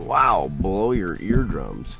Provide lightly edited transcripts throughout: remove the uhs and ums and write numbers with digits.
Wow, blow your eardrums.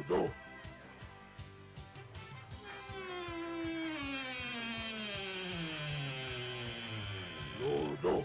No. No.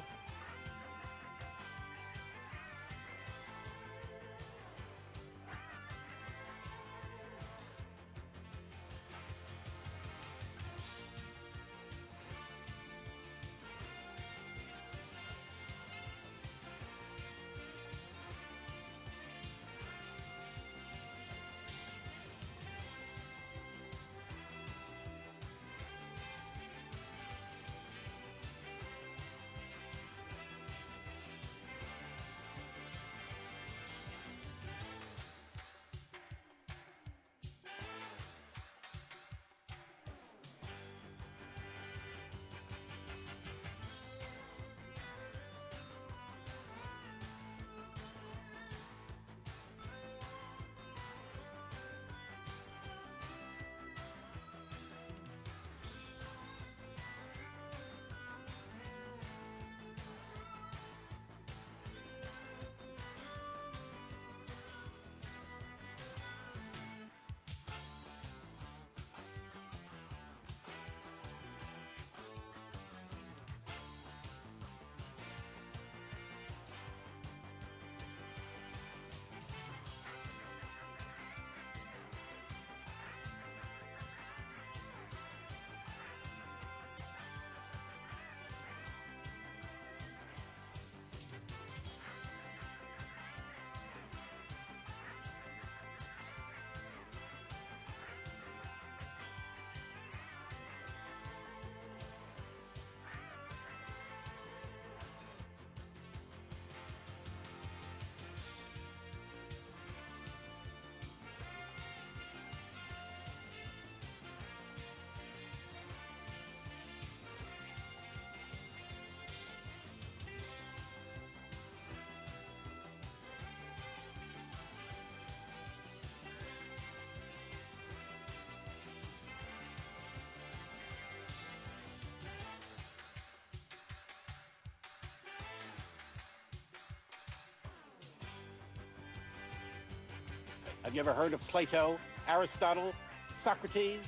Have you ever heard of Plato, Aristotle, Socrates?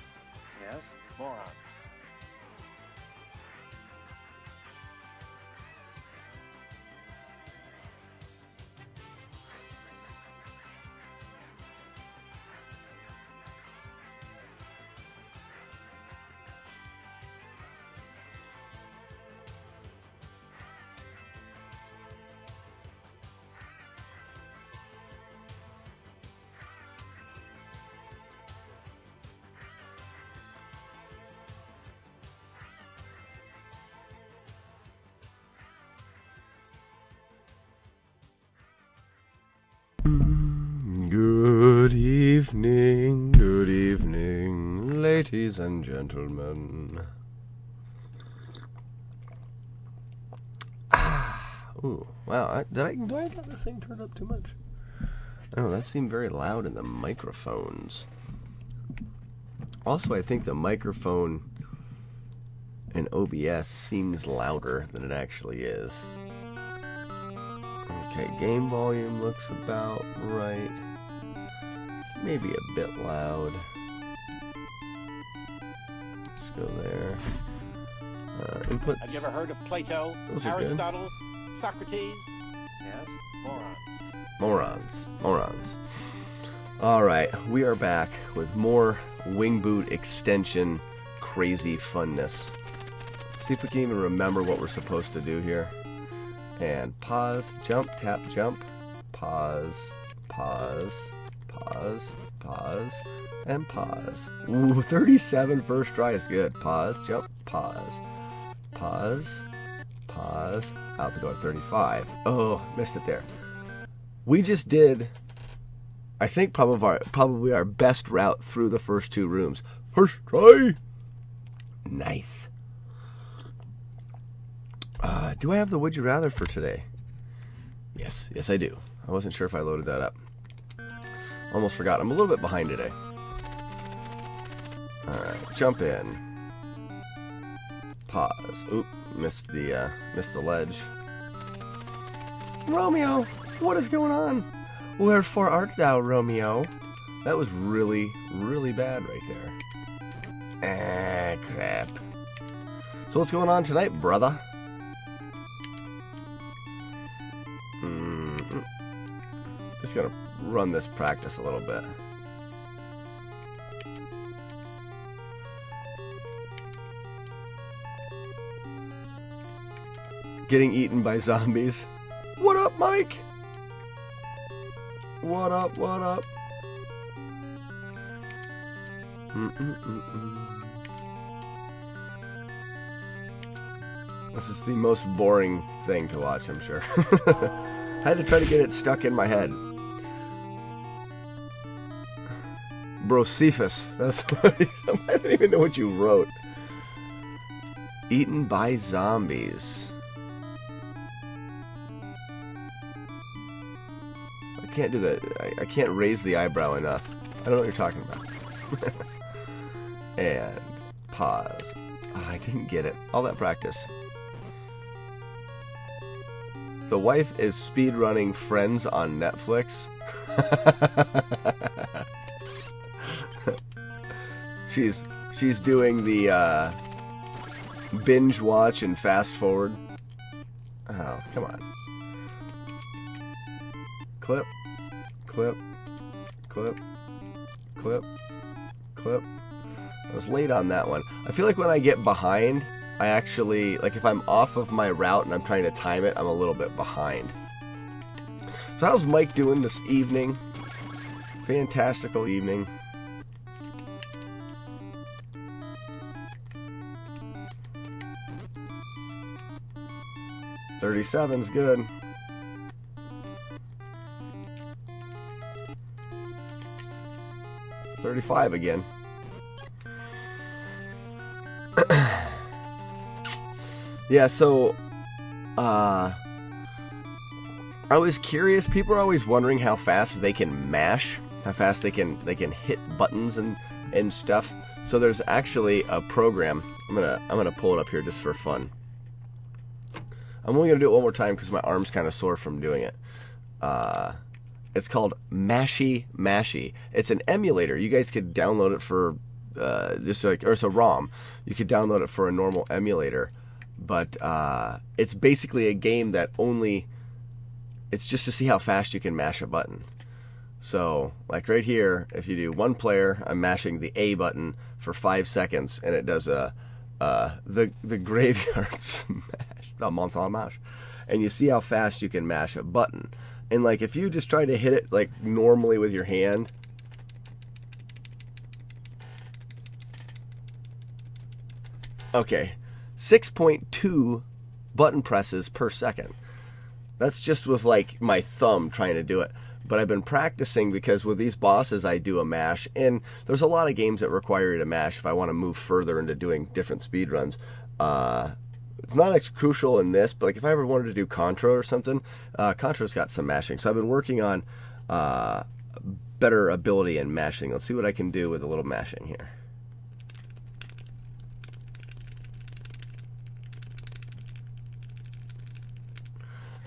Yes. Morons. Good evening, ladies and gentlemen. Ooh, wow, do I got this thing turned up too much? I don't know, that seemed very loud in the microphones. Also, I think the microphone in OBS seems louder than it actually is. Okay, game volume looks about right. Maybe a bit loud. Let's go there. Input. Have you ever heard of Plato, Aristotle, Socrates? Yes. Morons. Morons. All right, we are back with more wing boot extension crazy funness. See if we can even remember what we're supposed to do here. And pause, jump, tap, jump, pause, pause, pause, pause, and pause. Ooh, 37 first try is good. Pause, jump, pause, pause, pause, out the door, 35. Oh, missed it there. We just did, I think, probably our best route through the first two rooms. First try. Nice. Do I have the Would You Rather for today? Yes, I do. I wasn't sure if I loaded that up. Almost forgot. I'm a little bit behind today. Alright, jump in. Pause. Oop, missed the ledge. Romeo, what is going on? Wherefore art thou, Romeo? That was really, really bad right there. Crap. So what's going on tonight, brother? Just gonna run this practice a little bit. Getting eaten by zombies. What up, Mike? What up, what up? This is the most boring thing to watch, I'm sure. I had to try to get it stuck in my head. Brocephus. That's what I don't even know what you wrote. Eaten by zombies. I can't do that. I can't raise the eyebrow enough. I don't know what you're talking about. And pause. Oh, I didn't get it. All that practice. The wife is speedrunning Friends on Netflix. She's doing the binge watch and fast forward. Oh, come on. Clip, clip, clip, clip, clip. I was late on that one. I feel like when I get behind, I actually, like if I'm off of my route and I'm trying to time it, I'm a little bit behind. So how's Mike doing this evening? Fantastical evening. $37's good. $35 again. Yeah, so I was curious. People are always wondering how fast they can mash, how fast they can hit buttons and stuff. So there's actually a program. I'm gonna pull it up here just for fun. I'm only gonna do it one more time because my arm's kind of sore from doing it. It's called Mashy Mashy. It's an emulator. You guys could download it for or it's a ROM. You could download it for a normal emulator. But it's basically a game that it's just to see how fast you can mash a button. So, like right here, if you do one player, I'm mashing the A button for 5 seconds, and it does the graveyard smash, the monster mash, and you see how fast you can mash a button. And like if you just try to hit it like normally with your hand, okay. 6.2 button presses per second. That's just with like my thumb trying to do it. But I've been practicing because with these bosses I do a mash, and there's a lot of games that require you to mash if I want to move further into doing different speed runs. It's not as crucial in this, but like if I ever wanted to do Contra or something, Contra's got some mashing. So I've been working on better ability in mashing. Let's see what I can do with a little mashing here.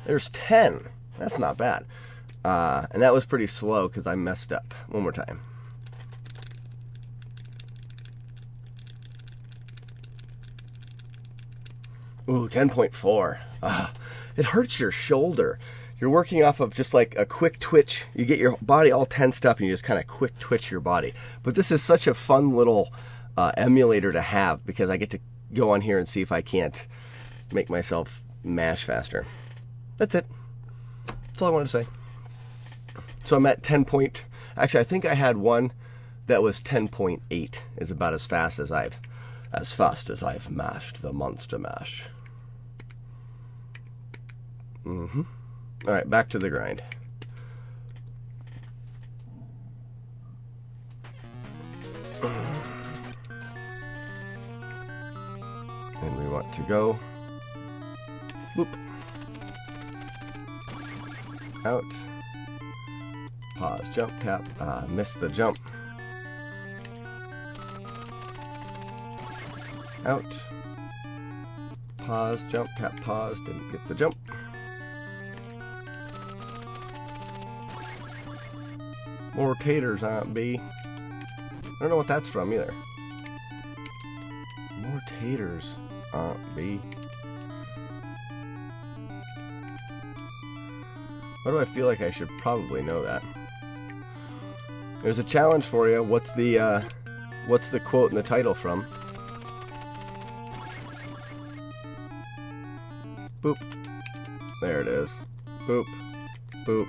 There's 10. That's not bad. And that was pretty slow because I messed up. One more time. Ooh, 10.4. It hurts your shoulder. you're working off of just like a quick twitch. You get your body all tensed up and you just kind of quick twitch your body. But this is such a fun little emulator to have because I get to go on here and see if I can't make myself mash faster. That's it. That's all I wanted to say. So I'm at 10 point. Actually, I think I had one that was 10.8. Is about as fast as I've mashed the monster mash. All right, back to the grind. And we want to go boop out, pause, jump, tap, missed the jump, out, pause, jump, tap, pause, didn't get the jump. More taters, Aunt B. I don't know what that's from either. More taters, Aunt B. Why do I feel like I should probably know that? There's a challenge for you. What's the quote in the title from? Boop. There it is. Boop. Boop.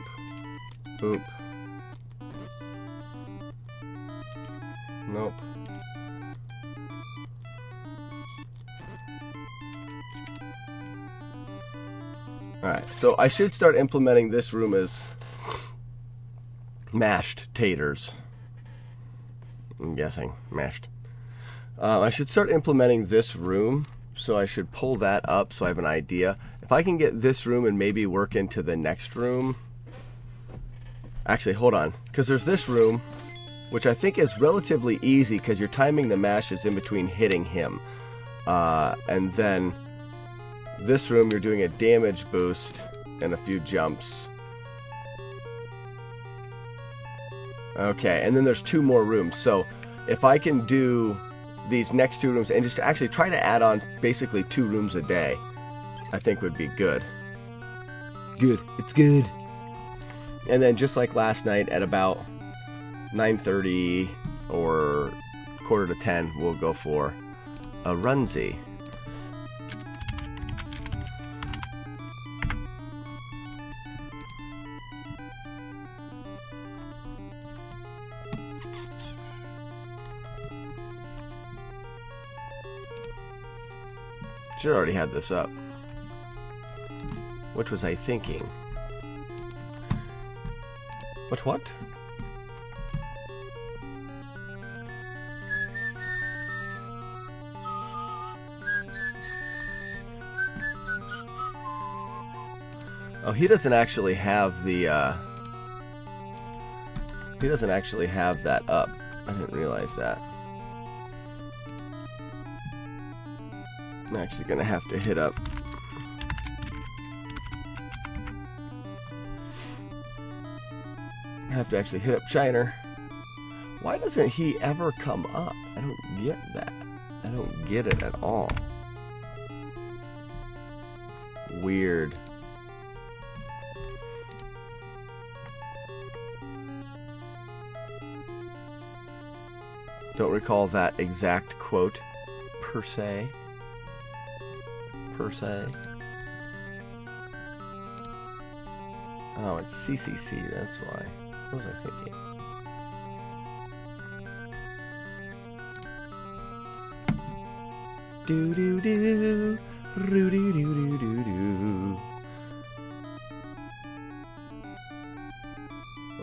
Boop. Nope. Alright, so I should start implementing this room as mashed taters. I'm guessing. Mashed. I should start implementing this room, so I should pull that up so I have an idea. If I can get this room and maybe work into the next room. Actually, hold on. Because there's this room, which I think is relatively easy because you're timing the mashes in between hitting him. And then this room, you're doing a damage boost and a few jumps. Okay, and then there's 2 more rooms. So if I can do these next 2 rooms and just actually try to add on basically 2 rooms a day, I think would be good. Good. It's good. And then just like last night at about 9:30 or quarter to 10, we'll go for a runzie. Should already have this up. What was I thinking? What? Oh, he doesn't actually have the, he doesn't actually have that up. I didn't realize that. I'm actually gonna have to hit up. I have to actually hit up Shiner. Why doesn't he ever come up? I don't get that. I don't get it at all. Weird. Don't recall that exact quote, per se. Oh, it's CCC, that's why. What was I thinking? Do do do, do do do do do do.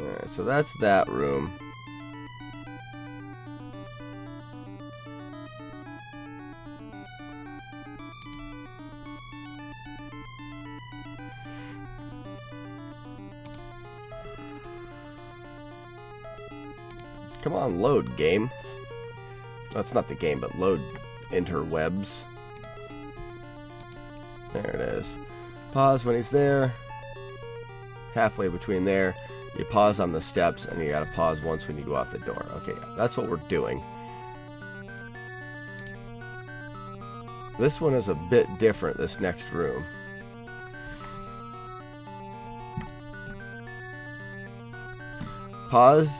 Alright, so that's that room. Come on, load, game. Well, it's not the game, but load interwebs. There it is. Pause when he's there. Halfway between there. You pause on the steps, and you gotta pause once when you go out the door. Okay, that's what we're doing. This one is a bit different, this next room. Pause.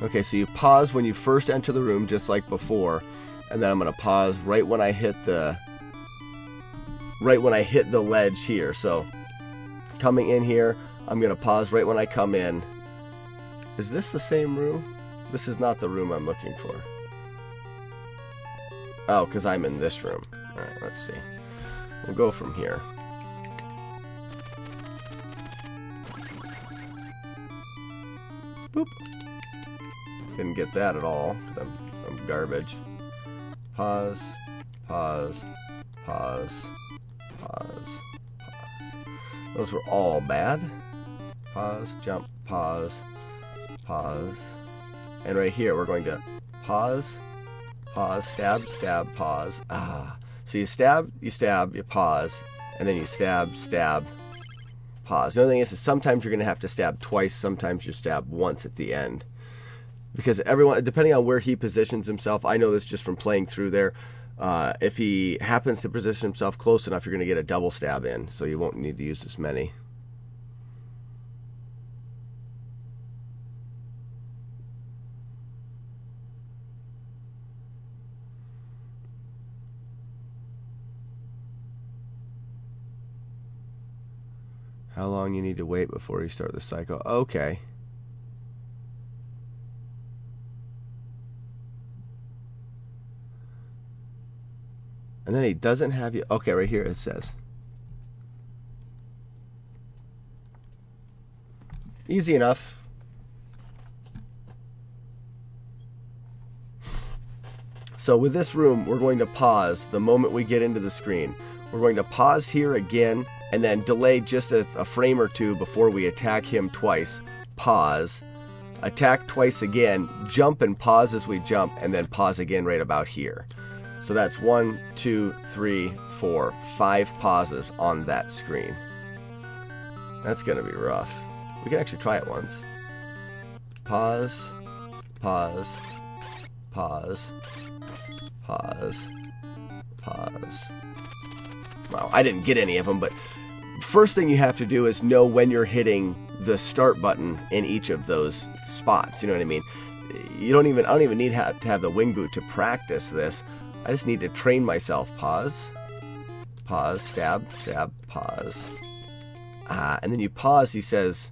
Okay, so you pause when you first enter the room, just like before, and then I'm gonna pause right when I hit the ledge here. So coming in here, I'm gonna pause right when I come in. Is this the same room? This is not the room I'm looking for. Oh, because I'm in this room. All right, let's see. We'll go from here. Boop. Didn't get that at all, because I'm garbage. Pause, pause, pause, pause, pause. Those were all bad. Pause, jump, pause, pause. And right here, we're going to pause, pause, stab, stab, pause. So you stab, you pause, and then you stab, stab, pause. The only thing is sometimes you're going to have to stab twice, sometimes you stab once at the end. Because everyone, depending on where he positions himself, I know this just from playing through there, if he happens to position himself close enough, you're going to get a double stab in, so you won't need to use as many. How long you need to wait before you start the cycle? Okay. And then he doesn't have you. Okay, right here it says. Easy enough. So with this room, we're going to pause the moment we get into the screen. We're going to pause here again, and then delay just a frame or two before we attack him twice. Pause. Attack twice again. Jump and pause as we jump, and then pause again right about here. So that's 1, 2, 3, 4, 5 pauses on that screen. That's going to be rough. We can actually try it once. Pause, pause, pause, pause, pause. Well, I didn't get any of them, but first thing you have to do is know when you're hitting the start button in each of those spots. You know what I mean? I don't even need to have the wing boot to practice this. I just need to train myself. Pause, pause, stab, stab, pause. And then you pause, he says,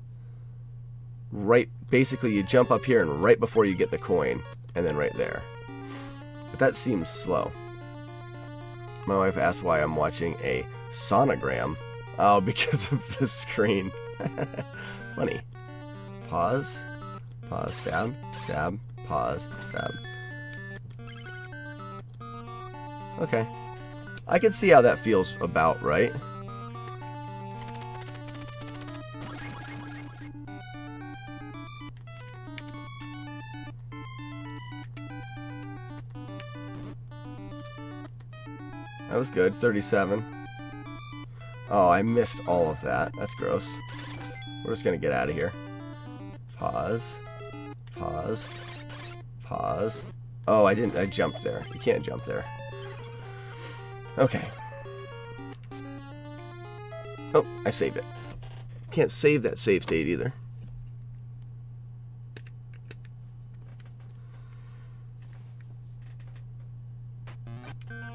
basically you jump up here and right before you get the coin, and then right there. But that seems slow. My wife asked why I'm watching a sonogram. Oh, because of the screen. Funny. Pause, pause, stab, stab, pause, stab. Okay. I can see how that feels about right. That was good. 37. Oh, I missed all of that. That's gross. We're just going to get out of here. Pause. Pause. Pause. Oh, I jumped there. You can't jump there. Okay. Oh, I saved it. Can't save that save state either.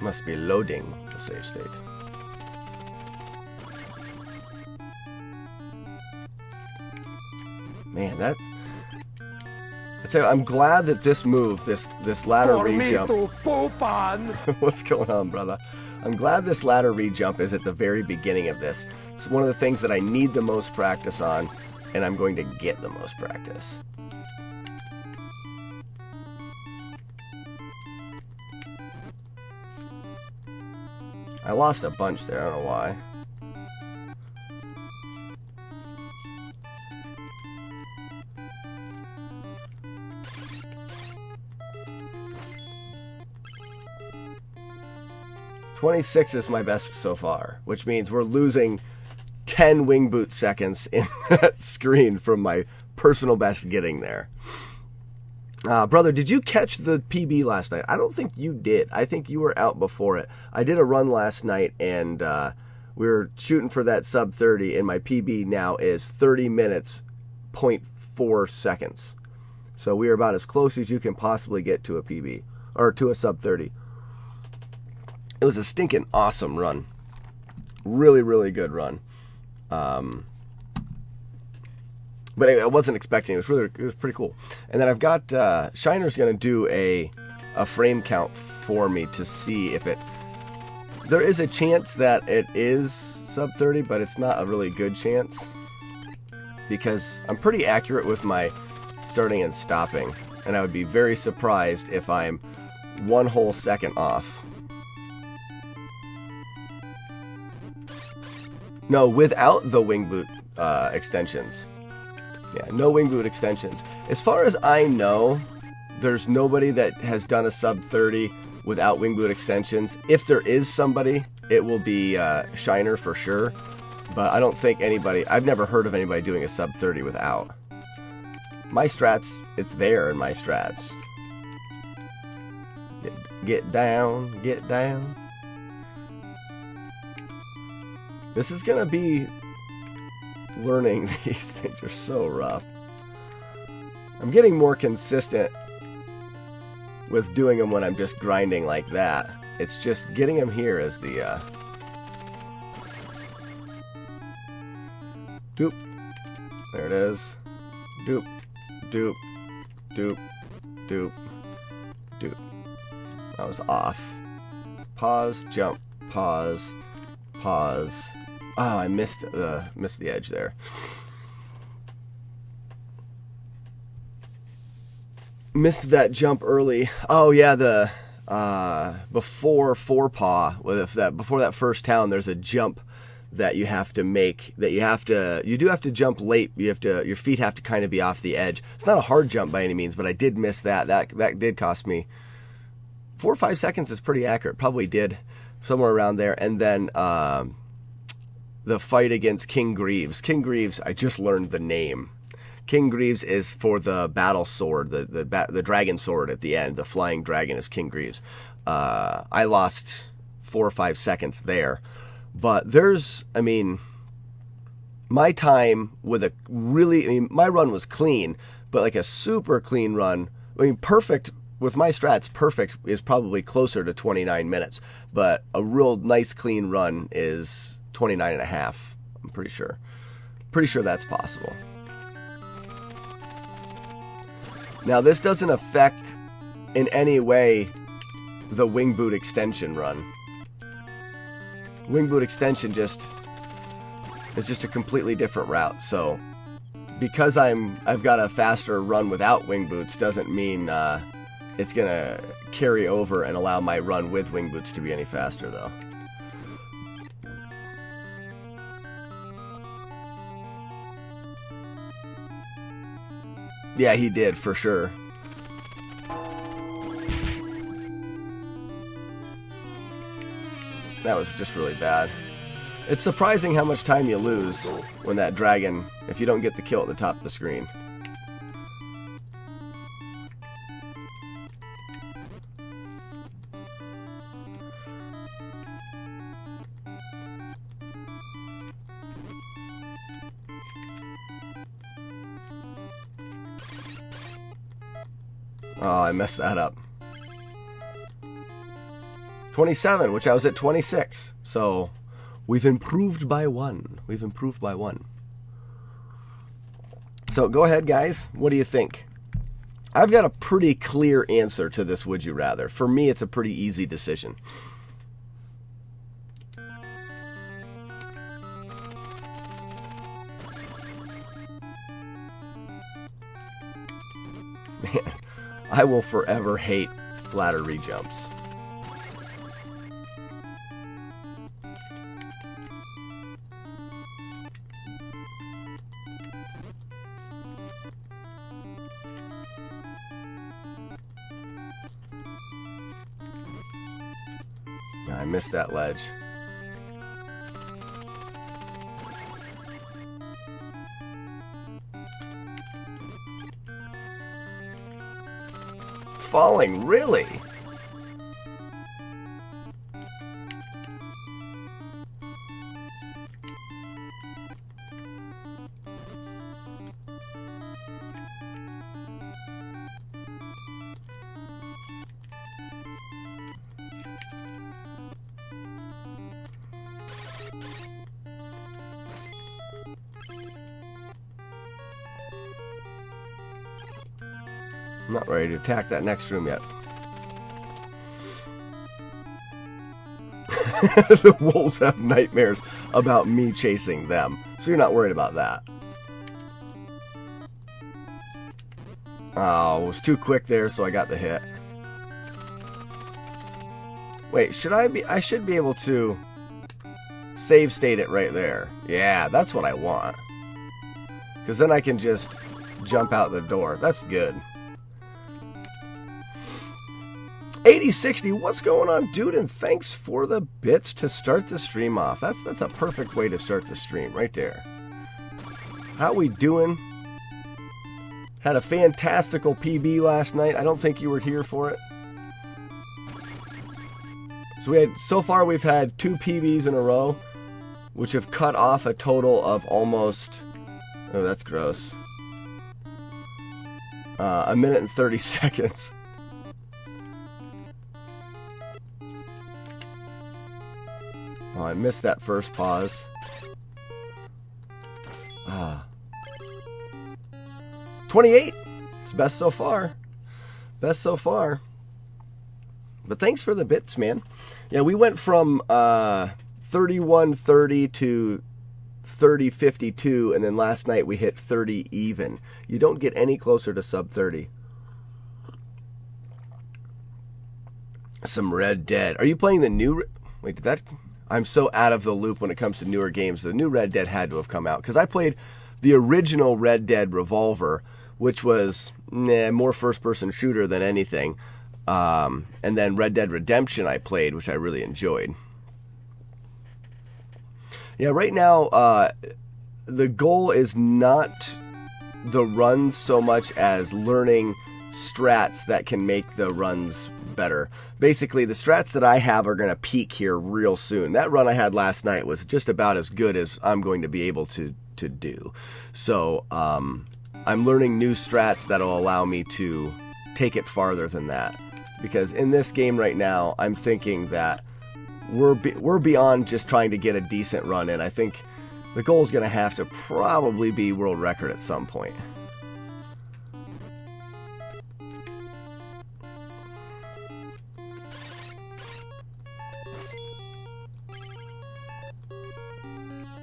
Must be loading the save state. Man, that... I tell you, I'm glad that this move, this ladder re-jump... What's going on, brother? I'm glad this ladder re-jump is at the very beginning of this. It's one of the things that I need the most practice on, and I'm going to get the most practice. I lost a bunch there, I don't know why. .26 is my best so far, which means we're losing 10 wing boot seconds in that screen from my personal best getting there. Brother, did you catch the PB last night? I don't think you did. I think you were out before it. I did a run last night, and We were shooting for that sub 30, and my PB now is 30 minutes, 0.4 seconds. So we are about as close as you can possibly get to a PB, or to a sub 30. It was a stinking awesome run. Really, really good run. But anyway, I wasn't expecting it. It was pretty cool. And then I've got Shiner's going to do a frame count for me to see if it. There is a chance that it is sub 30, but it's not a really good chance because I'm pretty accurate with my starting and stopping, and I would be very surprised if I'm 1 whole second off. No, without the wing boot extensions. Yeah, no wing boot extensions. As far as I know, there's nobody that has done a sub 30 without wing boot extensions. If there is somebody, it will be Shiner for sure. But I don't think anybody, I've never heard of anybody doing a sub 30 without. My strats, it's there in my strats. Get down, get down. This is gonna be learning. These things are so rough. I'm getting more consistent with doing them when I'm just grinding like that. It's just getting them here as the doop. There it is. Doop, doop, doop, doop, doop. I was off. Pause, jump, pause, pause. Oh, I missed the edge there. Missed that jump early. Oh yeah, the before forepaw, before that first town, there's a jump that you have to make. You do have to jump late. Your feet have to kind of be off the edge. It's not a hard jump by any means, but I did miss that. That did cost me 4 or 5 seconds. Is pretty accurate. Probably did somewhere around there. And then the fight against King Greaves. King Greaves, I just learned the name. King Greaves is for the battle sword, the dragon sword at the end. The flying dragon is King Greaves. I lost 4 or 5 seconds there. But my time with my run was clean, but like a super clean run. Perfect. With my strats, perfect is probably closer to 29 minutes. But a real nice clean run is 29 and a half, I'm pretty sure. Pretty sure that's possible. Now, this doesn't affect in any way the wing boot extension run. Wing boot extension is just a completely different route. So, because I've got a faster run without wing boots doesn't mean it's gonna carry over and allow my run with wing boots to be any faster, though. Yeah, he did, for sure. That was just really bad. It's surprising how much time you lose when that dragon, if you don't get the kill at the top of the screen. Oh, I messed that up. 27, which I was at 26. So, we've improved by 1. We've improved by 1. So, go ahead, guys. What do you think? I've got a pretty clear answer to this would you rather. For me, it's a pretty easy decision. Man, I will forever hate ladder rejumps. I missed that ledge. Falling, really? I'm not ready to attack that next room yet. The wolves have nightmares about me chasing them, so you're not worried about that. Oh, it was too quick there, so I got the hit. Wait, I should be able to save state it right there. Yeah, that's what I want. Because then I can just jump out the door. That's good. 8060, what's going on, dude? And thanks for the bits to start the stream off. That's a perfect way to start the stream, right there. How we doing? Had a fantastical PB last night. I don't think you were here for it. So far we've had 2 PBs in a row, which have cut off a total of almost, oh, that's gross, a minute and 30 seconds. Oh, I missed that first pause. 28! It's best so far. Best so far. But thanks for the bits, man. Yeah, we went from 3130 to 3052, and then last night we hit 30 even. You don't get any closer to sub 30. Some Red Dead. Are you playing the new... Wait, did that... I'm so out of the loop when it comes to newer games. The new Red Dead had to have come out, because I played the original Red Dead Revolver, which was more first-person shooter than anything. And then Red Dead Redemption I played, which I really enjoyed. Yeah, right now, the goal is not the runs so much as learning strats that can make the runs better. Basically, the strats that I have are going to peak here real soon. That run I had last night was just about as good as I'm going to be able to do. So, I'm learning new strats that'll allow me to take it farther than that. Because in this game right now, I'm thinking that we're beyond just trying to get a decent run in. I think the goal is going to have to probably be world record at some point.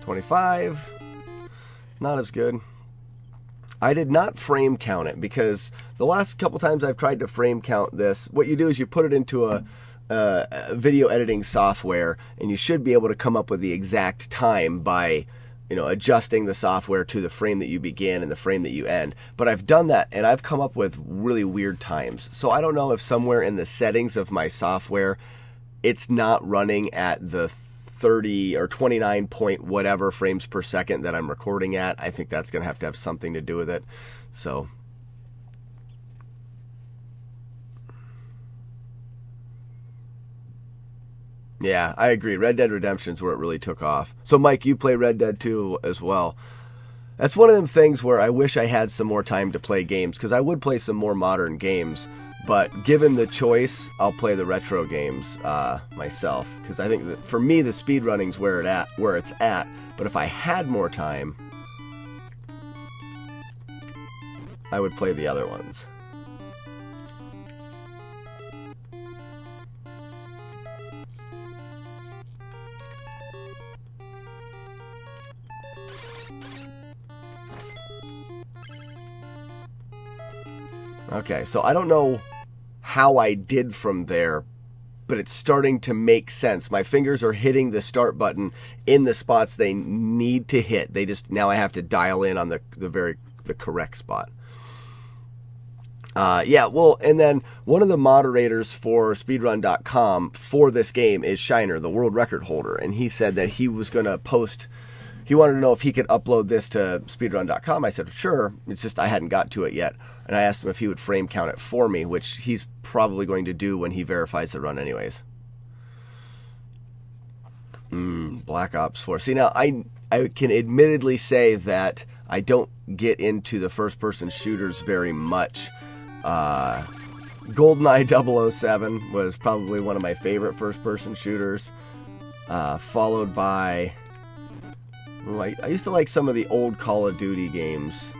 $25, not as good. I did not frame count it because the last couple times I've tried to frame count this, what you do is you put it into a video editing software, and you should be able to come up with the exact time by, adjusting the software to the frame that you begin and the frame that you end. But I've done that, and I've come up with really weird times. So I don't know if somewhere in the settings of my software, it's not running at the 30 or 29 point whatever frames per second that I'm recording at. I think that's going to have something to do with it. So yeah, I agree. Red Dead Redemption is where it really took off. So Mike, you play Red Dead 2 as well. That's one of them things where I wish I had some more time to play games, because I would play some more modern games. But given the choice, I'll play the retro games myself, because I think that for me the speedrunning's where it's at. But if I had more time, I would play the other ones. Okay, so I don't know how I did from there, but it's starting to make sense. My fingers are hitting the start button in the spots they need to hit. Now I have to dial in on the correct spot. Yeah, well, and then one of the moderators for speedrun.com for this game is Shiner, the world record holder, and he said that he was going to post. He wanted to know if he could upload this to speedrun.com. I said, sure. It's just I hadn't got to it yet. And I asked him if he would frame count it for me, which he's probably going to do when he verifies the run anyways. Black Ops 4. See, now, I can admittedly say that I don't get into the first-person shooters very much. GoldenEye 007 was probably one of my favorite first-person shooters, followed by... I used to like some of the old Call of Duty games.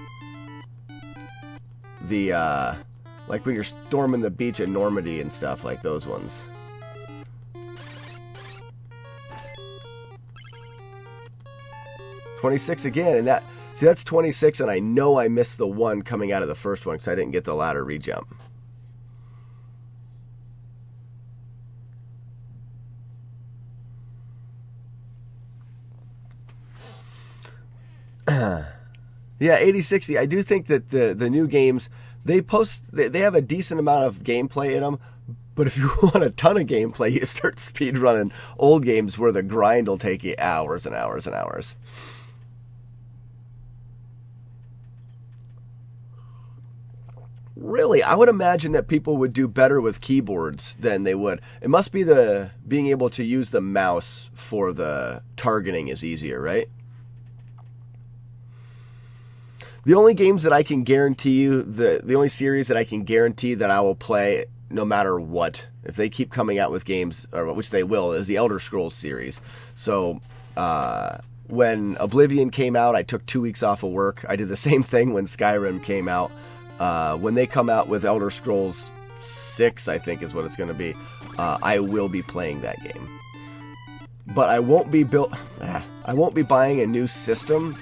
Like when you're storming the beach at Normandy and stuff, like those ones. $26 again, and that, see, that's 26, and I know I missed the one coming out of the first one because I didn't get the ladder rejump. Yeah, 8060. I do think that the new games, they have a decent amount of gameplay in them, but if you want a ton of gameplay, you start speed running old games where the grind will take you hours and hours and hours. Really, I would imagine that people would do better with keyboards than they would. It must be the being able to use the mouse for the targeting is easier, right? The only games that I can guarantee you, the only series that I can guarantee that I will play no matter what, if they keep coming out with games, or which they will, is the Elder Scrolls series. So when Oblivion came out, I took 2 weeks off of work. I did the same thing when Skyrim came out. When they come out with Elder Scrolls 6, I think is what it's going to be, I will be playing that game. But I won't be buying a new system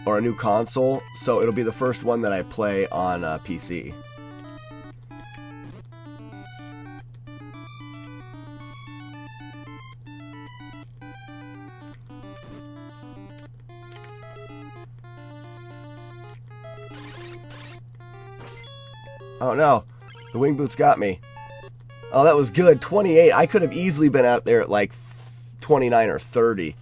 or a new console, so it'll be the first one that I play on PC. Oh no, the wing boots got me. Oh, that was good. 28. I could have easily been out there at like 29 or 30.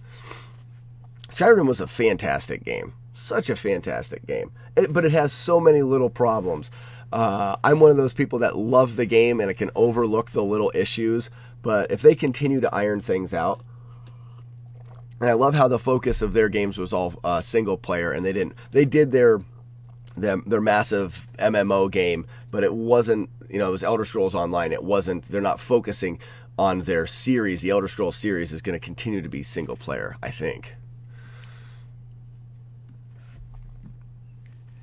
Skyrim was a fantastic game. Such a fantastic game. But it has so many little problems. I'm one of those people that love the game and it can overlook the little issues. But if they continue to iron things out, and I love how the focus of their games was all single player, and they did their massive MMO game, but it wasn't, it was Elder Scrolls Online. They're not focusing on their series. The Elder Scrolls series is going to continue to be single player, I think.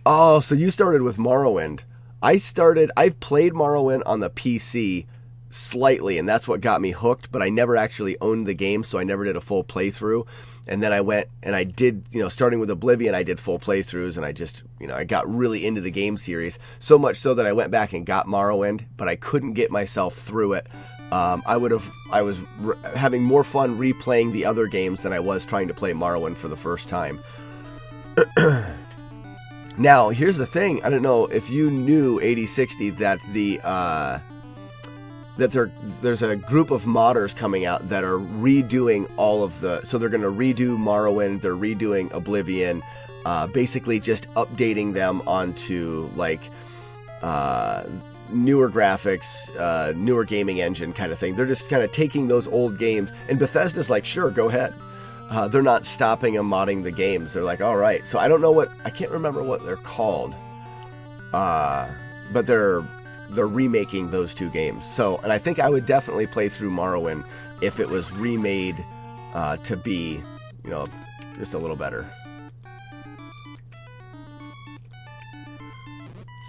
Oh, so you started with Morrowind. I've played Morrowind on the PC slightly, and that's what got me hooked, but I never actually owned the game, so I never did a full playthrough. And then I went and I did, starting with Oblivion, I did full playthroughs, and I just, I got really into the game series, so much so that I went back and got Morrowind, but I couldn't get myself through it. I was having more fun replaying the other games than I was trying to play Morrowind for the first time. Now, here's the thing. I don't know if you knew 8060 that there's a group of modders coming out that are redoing all of so they're going to redo Morrowind, they're redoing Oblivion, basically just updating them onto like newer graphics, newer gaming engine kind of thing. They're just kind of taking those old games, and Bethesda's like, sure, go ahead. They're not stopping them modding the games. They're like, all right. So I don't know I can't remember what they're called, but they're remaking those two games. So, and I think I would definitely play through Morrowind if it was remade to be, just a little better.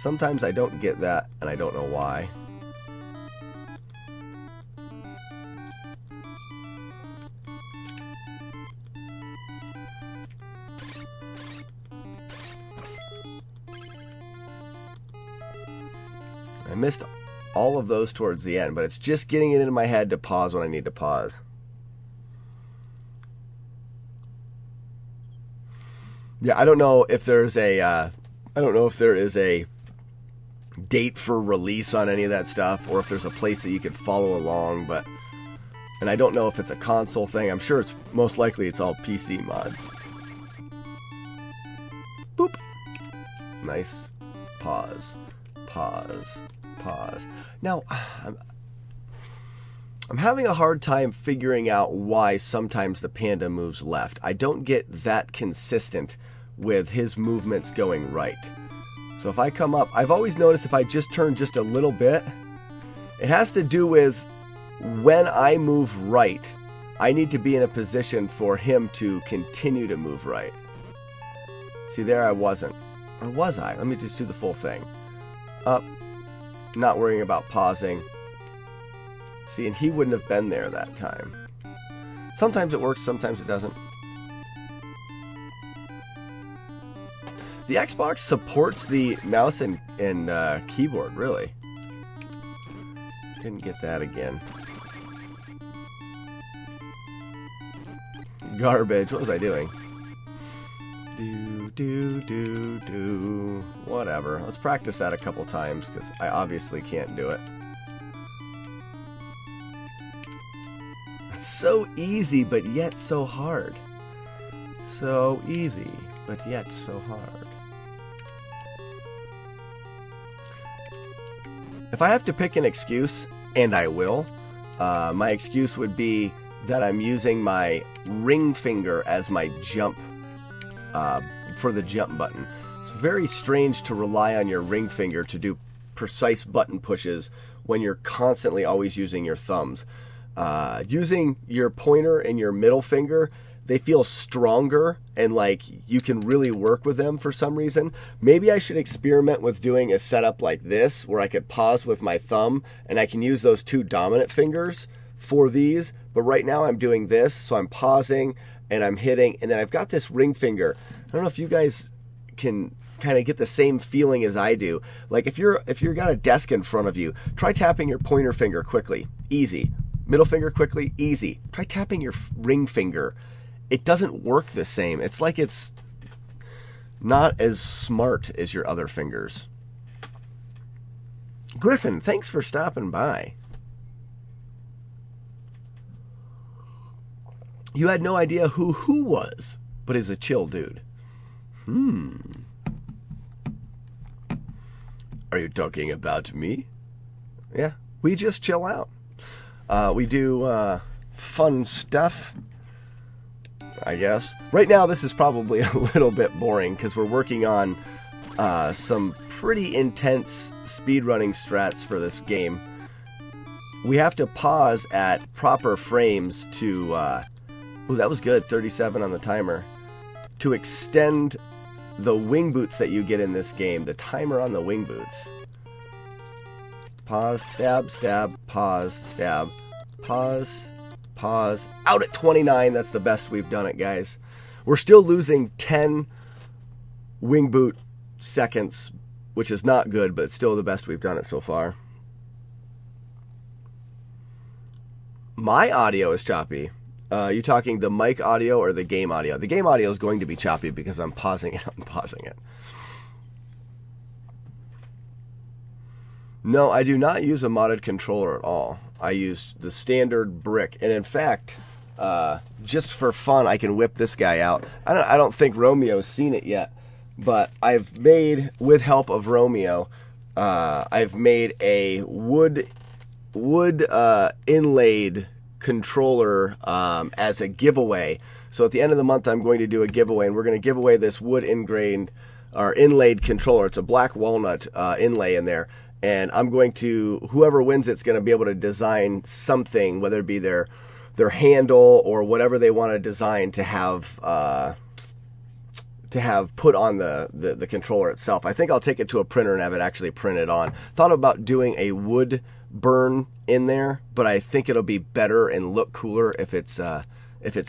Sometimes I don't get that, and I don't know why. I missed all of those towards the end, but it's just getting it into my head to pause when I need to pause. Yeah, I don't know if there is a date for release on any of that stuff, or if there's a place that you could follow along, and I don't know if it's a console thing. I'm sure it's most likely it's all PC mods. Boop. Nice. Pause. Now, I'm having a hard time figuring out why sometimes the panda moves left. I don't get that consistent with his movements going right. So if I come up, I've always noticed if I just turn just a little bit, it has to do with when I move right, I need to be in a position for him to continue to move right. See, there I wasn't. Or was I? Let me just do the full thing. up, not worrying about pausing. See, and he wouldn't have been there that time. Sometimes it works, sometimes it doesn't. The Xbox supports the mouse and keyboard, really. Didn't get that again. Garbage. What was I doing? Do. Whatever. Let's practice that a couple times, because I obviously can't do it. It's so easy, but yet so hard. So easy, but yet so hard. If I have to pick an excuse, and I will, my excuse would be that I'm using my ring finger as my jump, for the jump button. It's very strange to rely on your ring finger to do precise button pushes when you're constantly always using your thumbs. Using your pointer and your middle finger, they feel stronger and like you can really work with them for some reason. Maybe I should experiment with doing a setup like this where I could pause with my thumb and I can use those two dominant fingers for these. But right now I'm doing this, so I'm pausing and I'm hitting, and then I've got this ring finger. I don't know if you guys can kind of get the same feeling as I do. Like if you're got a desk in front of you, try tapping your pointer finger quickly, easy. Middle finger quickly, easy. Try tapping your ring finger. It doesn't work the same. It's like it's not as smart as your other fingers. Griffin, thanks for stopping by. You had no idea who was, but is a chill dude. Are you talking about me? Yeah, we just chill out. We do fun stuff, I guess. Right now, this is probably a little bit boring because we're working on some pretty intense speedrunning strats for this game. We have to pause at proper frames to... oh, that was good, 37 on the timer. To extend the wing boots that you get in this game, the timer on the wing boots. Pause, stab, stab, pause, stab, pause, pause. Out at 29, that's the best we've done it, guys. We're still losing 10 wing boot seconds, which is not good, but it's still the best we've done it so far. My audio is choppy. You talking the mic audio or the game audio? The game audio is going to be choppy because I'm pausing it. I'm pausing it. No, I do not use a modded controller at all. I use the standard brick, and in fact, just for fun, I can whip this guy out. I don't think Romeo's seen it yet, but I've made, with help of Romeo, I've made a wood inlaid controller as a giveaway. So at the end of the month I'm going to do a giveaway, and we're going to give away this wood ingrained or inlaid controller. It's a black walnut inlay in there, and I'm going to, whoever wins it's going to be able to design something, whether it be their handle or whatever they want to design to have put on the controller itself. I think I'll take it to a printer and have it actually printed on. Thought about doing a wood burn in there, but I think it'll be better and look cooler if it's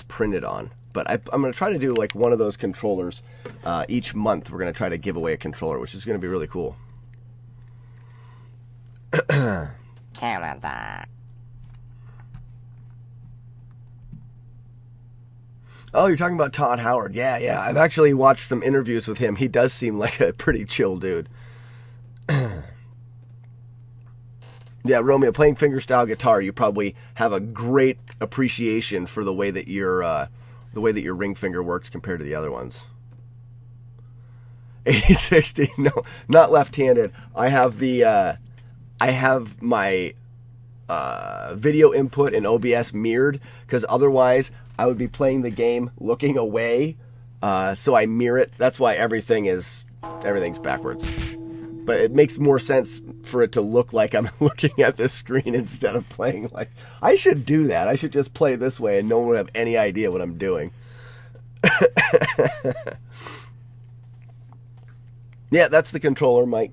printed on. But I'm going to try to do like one of those controllers each month. We're going to try to give away a controller, which is going to be really cool. Canada. Oh, you're talking about Todd Howard. Yeah. I've actually watched some interviews with him. He does seem like a pretty chill dude. Yeah, Romeo, playing fingerstyle guitar, you probably have a great appreciation for the way that your ring finger works compared to the other ones. 8060, no, not left-handed. I have my video input in OBS mirrored, because otherwise I would be playing the game looking away. So I mirror it. That's why everything's backwards. But it makes more sense for it to look like I'm looking at the screen instead of playing like... I should do that. I should just play this way and no one would have any idea what I'm doing. Yeah, that's the controller, Mike.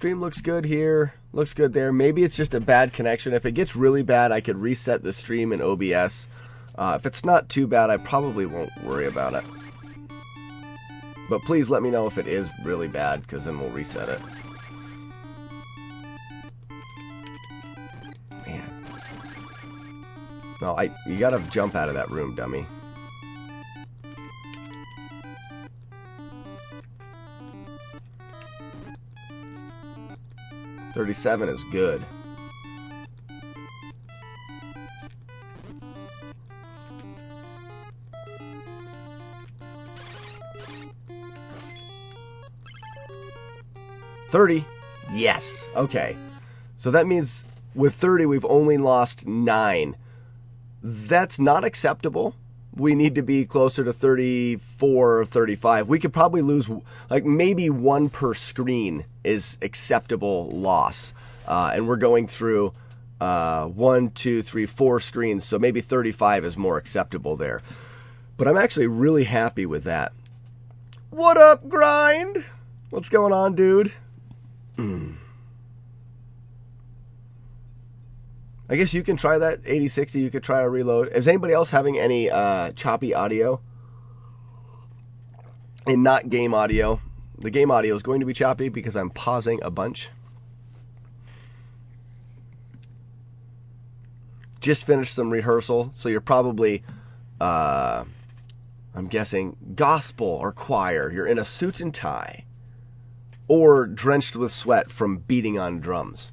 stream looks good here. Looks good there. Maybe it's just a bad connection. If it gets really bad, I could reset the stream in OBS. If it's not too bad, I probably won't worry about it. But please let me know if it is really bad, because then we'll reset it. Man. No, you gotta jump out of that room, dummy. $37 is good. $30. Yes. Okay. So that means with 30, we've only lost 9. That's not acceptable. We need to be closer to 34 or 35. We could probably lose, like, maybe 1 per screen is acceptable loss. And we're going through 1, 2, 3, 4 screens, so maybe 35 is more acceptable there. But I'm actually really happy with that. What up, Grind? What's going on, dude? I guess you can try that 8060. You could try a reload. Is anybody else having any choppy audio? And not game audio. The game audio is going to be choppy because I'm pausing a bunch. Just finished some rehearsal, so you're probably, I'm guessing, gospel or choir. You're in a suit and tie. Or drenched with sweat from beating on drums.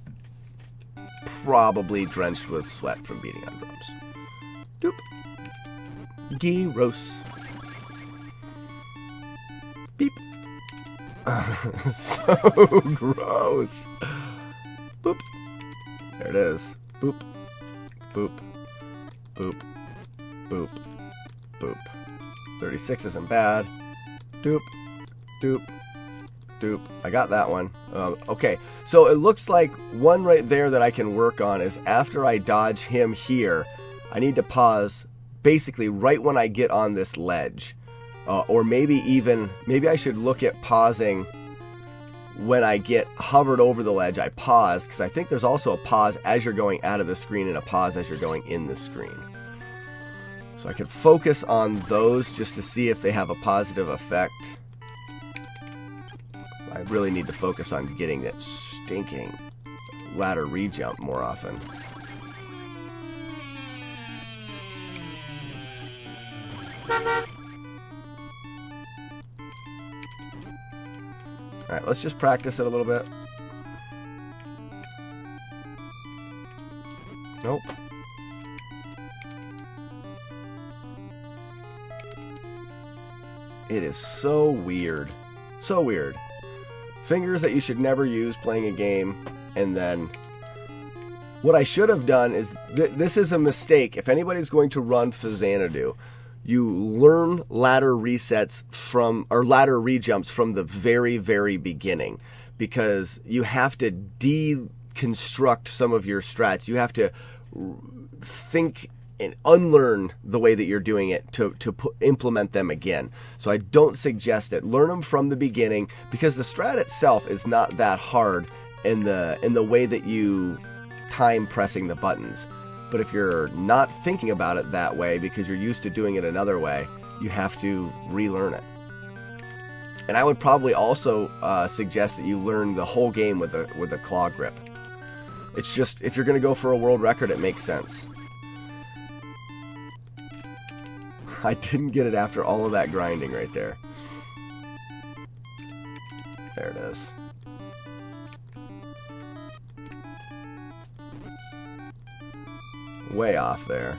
Probably drenched with sweat from beating on drums. Doop. Gyros. Beep. So gross. Boop. There it is. Boop. Boop. Boop. Boop. Boop. 36 isn't bad. Doop. Doop. Doop. I got that one. Okay, so it looks like one right there that I can work on is after I dodge him here, I need to pause basically right when I get on this ledge. Or maybe I should look at pausing when I get hovered over the ledge. I pause, because I think there's also a pause as you're going out of the screen and a pause as you're going in the screen. So I could focus on those just to see if they have a positive effect. I really need to focus on getting that stinking ladder re-jump more often. Alright, let's just practice it a little bit. Nope. It is so weird. So weird. Fingers that you should never use playing a game, and then what I should have done is, this is a mistake. If anybody's going to run Faxanadu, you learn ladder resets or ladder rejumps from the very, very beginning, because you have to deconstruct some of your strats. You have to think and unlearn the way that you're doing it to implement them again. So I don't suggest it. Learn them from the beginning, because the strat itself is not that hard in the way that you time pressing the buttons. But if you're not thinking about it that way because you're used to doing it another way, you have to relearn it. And I would probably also suggest that you learn the whole game with a claw grip. It's just, if you're going to go for a world record, it makes sense. I didn't get it after all of that grinding right there. There it is. Way off there.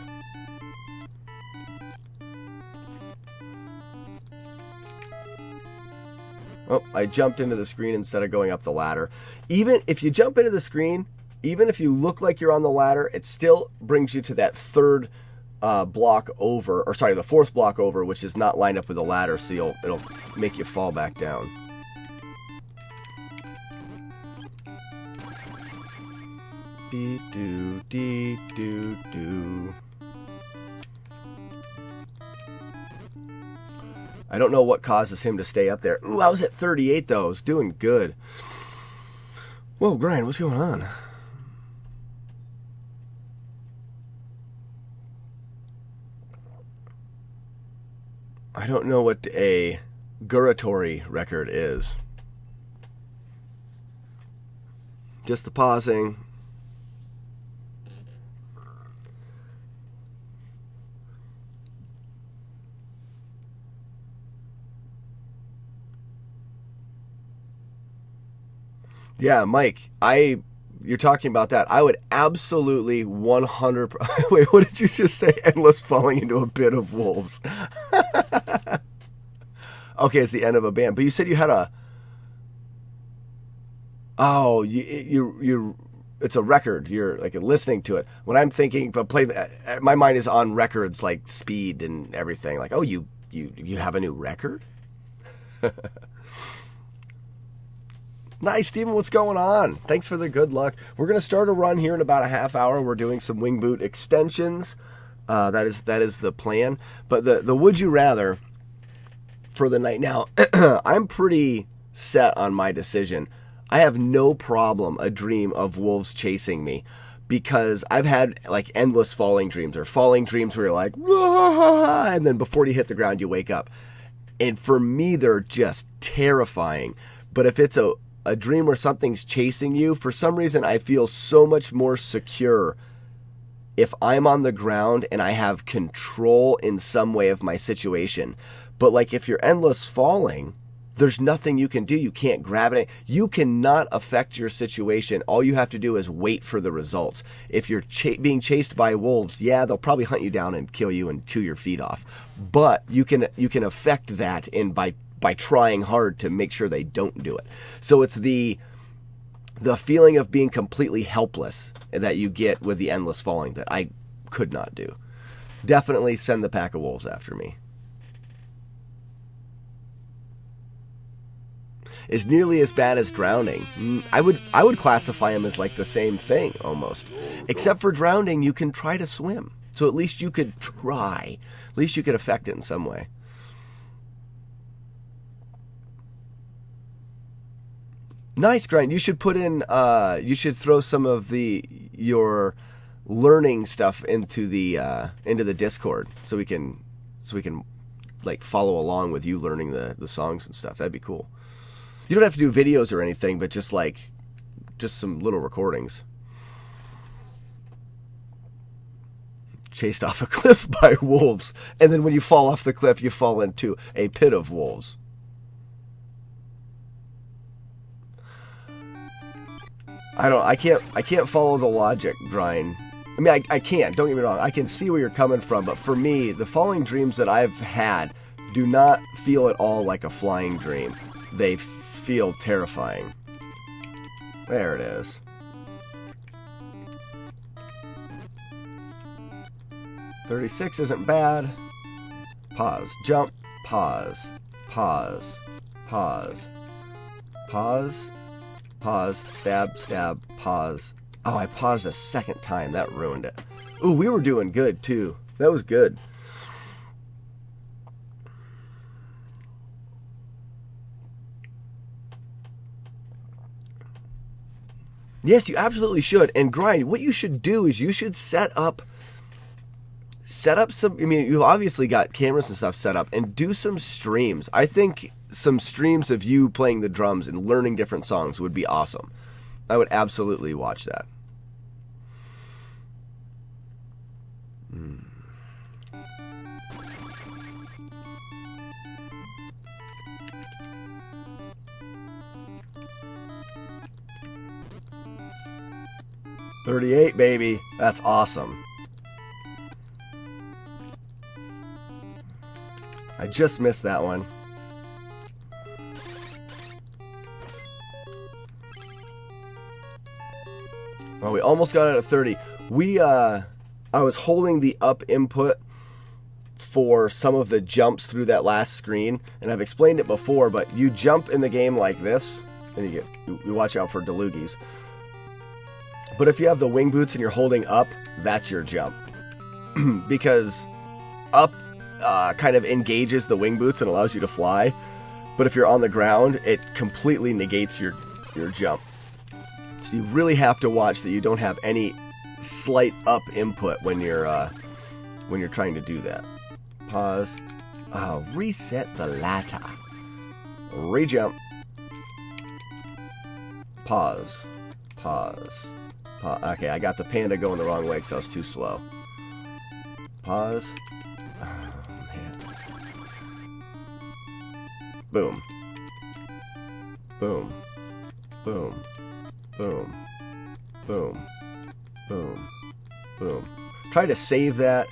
Oh, I jumped into the screen instead of going up the ladder. Even if you jump into the screen, even if you look like you're on the ladder, it still brings you to that third block over, or sorry, the fourth block over, which is not lined up with the ladder, so it'll make you fall back down. Dee doo dee doo doo. I don't know what causes him to stay up there. Ooh, I was at 38 though. I was doing good. Whoa, Grind, what's going on? I don't know what a guratory record is. Just the pausing. Yeah, Mike, you're talking about that. I would absolutely 100... Wait, what did you just say? Endless falling into a pit of wolves. Okay, it's the end of a band. But you said you had a... Oh, you it's a record. You're like listening to it. When I'm thinking, but my mind is on records like Speed and everything. Like, oh, you have a new record? Nice, Steven. What's going on? Thanks for the good luck. We're going to start a run here in about a half hour. We're doing some wing boot extensions. That is the plan. But the would you rather for the night now, I'm pretty set on my decision. I have no problem a dream of wolves chasing me because I've had like endless falling dreams or falling dreams where you're like, ah, and then before you hit the ground, you wake up. And for me, they're just terrifying. But if it's a dream where something's chasing you, for some reason I feel so much more secure if I'm on the ground and I have control in some way of my situation. But like if you're endless falling, there's nothing you can do. You can't grab it. You cannot affect your situation. All you have to do is wait for the results. If you're being chased by wolves, yeah, they'll probably hunt you down and kill you and chew your feet off. But you can affect that by trying hard to make sure they don't do it. So it's the feeling of being completely helpless that you get with the endless falling that I could not do. Definitely send the pack of wolves after me. Is nearly as bad as drowning. I would classify them as like the same thing almost. Except for drowning, you can try to swim. So at least you could try. At least you could affect it in some way. Nice, Grind. You should put in, you should throw some of your learning stuff into the Discord so we can like follow along with you learning the songs and stuff. That'd be cool. You don't have to do videos or anything, but just some little recordings. Chased off a cliff by wolves, and then when you fall off the cliff, you fall into a pit of wolves. I can't follow the logic, Grind. I mean, I can't, don't get me wrong. I can see where you're coming from, but for me, the falling dreams that I've had do not feel at all like a flying dream. They feel terrifying. There it is. $36 isn't bad. Pause. Jump. Pause. Pause. Pause. Pause. Pause. Stab. Stab. Pause. Oh, I paused a second time. That ruined it. Ooh, we were doing good, too. That was good. Yes, you absolutely should. And Grind, what you should do is you should set up some, I mean, you've obviously got cameras and stuff set up, and do some streams. I think some streams of you playing the drums and learning different songs would be awesome. I would absolutely watch that. $38, baby. That's awesome. I just missed that one. Well, we almost got it at 30. I was holding the up input for some of the jumps through that last screen, and I've explained it before, but you jump in the game like this, and you watch out for delugies. But if you have the wing boots and you're holding up, that's your jump. Because up kind of engages the wing boots and allows you to fly. But if you're on the ground, it completely negates your jump. So you really have to watch that you don't have any slight up input when you're trying to do that. Pause. Reset the ladder. Rejump. Pause. Pause. Okay, I got the panda going the wrong way because I was too slow. Pause. Oh, man. Boom. Boom. Boom. Boom. Boom. Boom. Boom. Try to save that.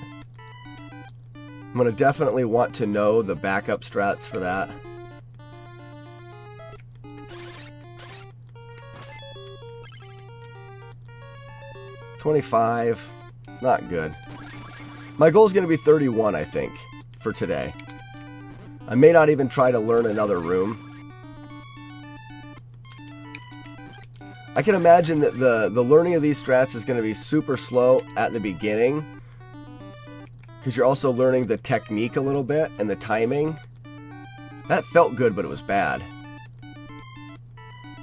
I'm going to definitely want to know the backup strats for that. $25. Not good. My goal is going to be 31, I think, for today. I may not even try to learn another room. I can imagine that the learning of these strats is going to be super slow at the beginning, because you're also learning the technique a little bit and the timing. That felt good, but it was bad.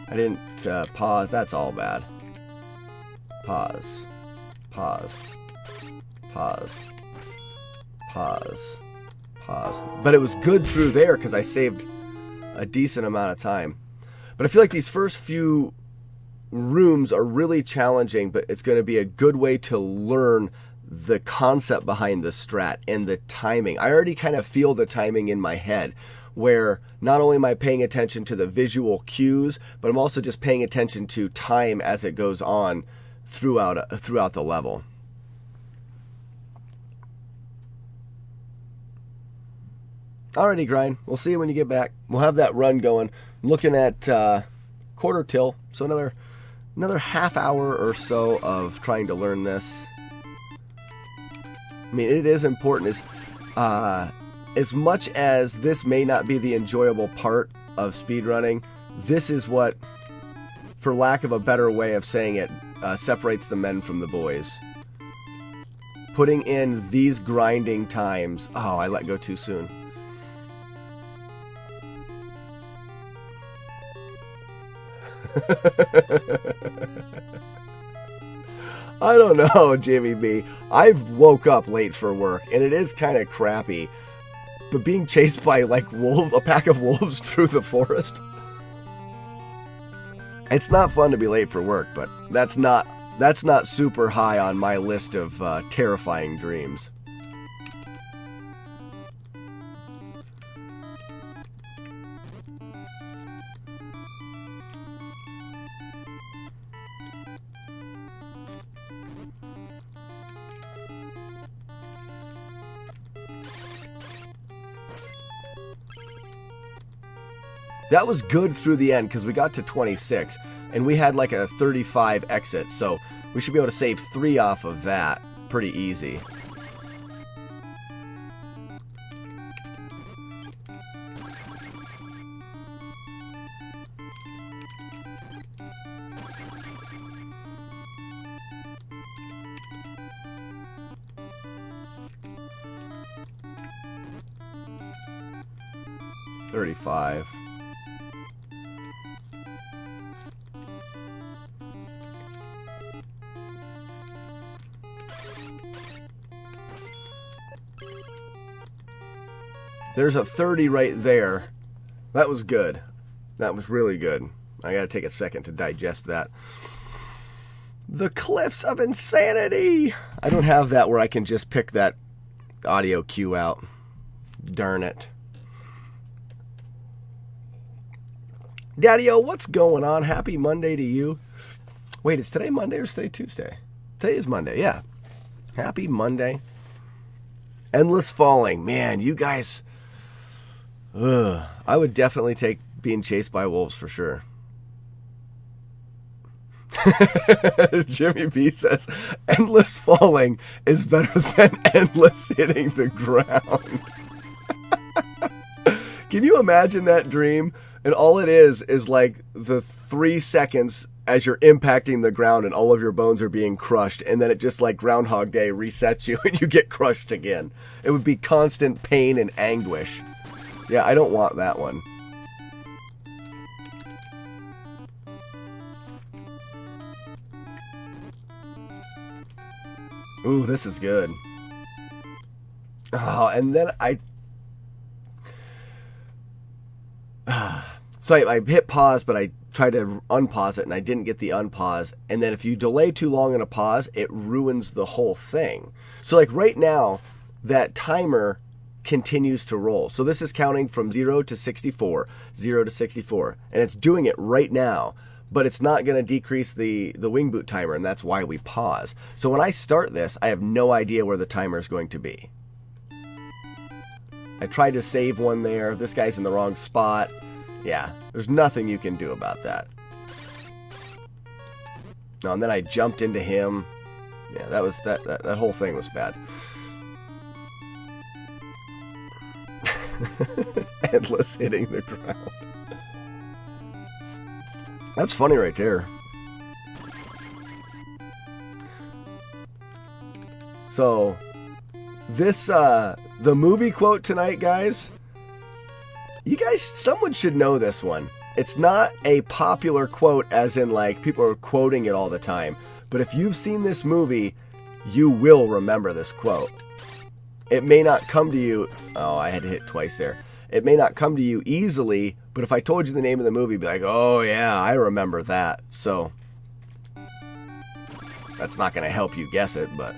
I didn't pause. That's all bad. Pause. Pause. Pause. Pause. Pause. But it was good through there because I saved a decent amount of time. But I feel like these first few rooms are really challenging, but it's going to be a good way to learn the concept behind the strat and the timing. I already kind of feel the timing in my head, where not only am I paying attention to the visual cues, but I'm also just paying attention to time as it goes on throughout the level. Alrighty, Grind. We'll see you when you get back. We'll have that run going. I'm looking at quarter till, so another half hour or so of trying to learn this. I mean, it is important. As much as this may not be the enjoyable part of speedrunning, this is what, for lack of a better way of saying it, separates the men from the boys. Putting in these grinding times. Oh, I let go too soon. I don't know, Jimmy B. I've woke up late for work, and it is kind of crappy. But being chased by like a pack of wolves through the forest, it's not fun to be late for work. But that's not super high on my list of terrifying dreams. That was good through the end because we got to 26 and we had like a 35 exit, so we should be able to save 3 off of that pretty easy. $35. There's a 30 right there. That was good. That was really good. I gotta take a second to digest that. The Cliffs of Insanity! I don't have that where I can just pick that audio cue out. Darn it. Daddy-o, what's going on? Happy Monday to you. Wait, is today Monday or is today Tuesday? Today is Monday, yeah. Happy Monday. Endless Falling. Man, you guys... Ugh. I would definitely take being chased by wolves for sure. Jimmy B says, endless falling is better than endless hitting the ground. Can you imagine that dream? And all it is like the 3 seconds as you're impacting the ground and all of your bones are being crushed, and then it just like Groundhog Day resets you and you get crushed again. It would be constant pain and anguish. Yeah, I don't want that one. Ooh, this is good. Oh, and then so I hit pause, but I tried to unpause it, and I didn't get the unpause. And then if you delay too long in a pause, it ruins the whole thing. So like right now, that timer continues to roll. So this is counting from 0 to 64, 0 to 64, and it's doing it right now. But it's not going to decrease the wing boot timer, and that's why we pause. So when I start this, I have no idea where the timer is going to be. I tried to save one there. This guy's in the wrong spot. Yeah, there's nothing you can do about that. No, and then I jumped into him. Yeah, that whole thing was bad. Endless hitting the ground. That's funny right there. So, this, the movie quote tonight, guys, you guys, someone should know this one. It's not a popular quote as in like people are quoting it all the time. But if you've seen this movie, you will remember this quote. It may not come to you. Oh, I had to hit twice there. It may not come to you easily, but if I told you the name of the movie, you'd be like, oh yeah, I remember that. So that's not going to help you guess it, but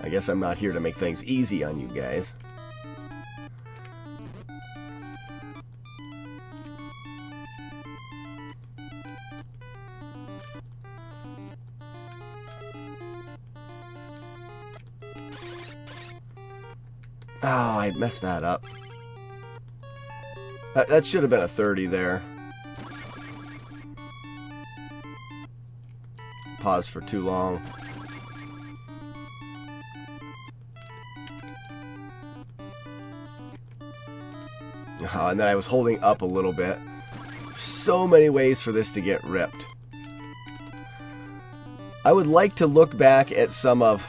I guess I'm not here to make things easy on you guys. Oh, I messed that up. That should have been a 30 there. Pause for too long. Oh, and then I was holding up a little bit. So many ways for this to get ripped. I would like to look back at some of...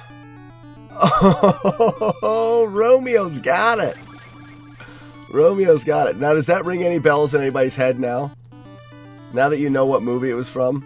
Oh, Romeo's got it. Romeo's got it. Now, does that ring any bells in anybody's head now? Now that you know what movie it was from?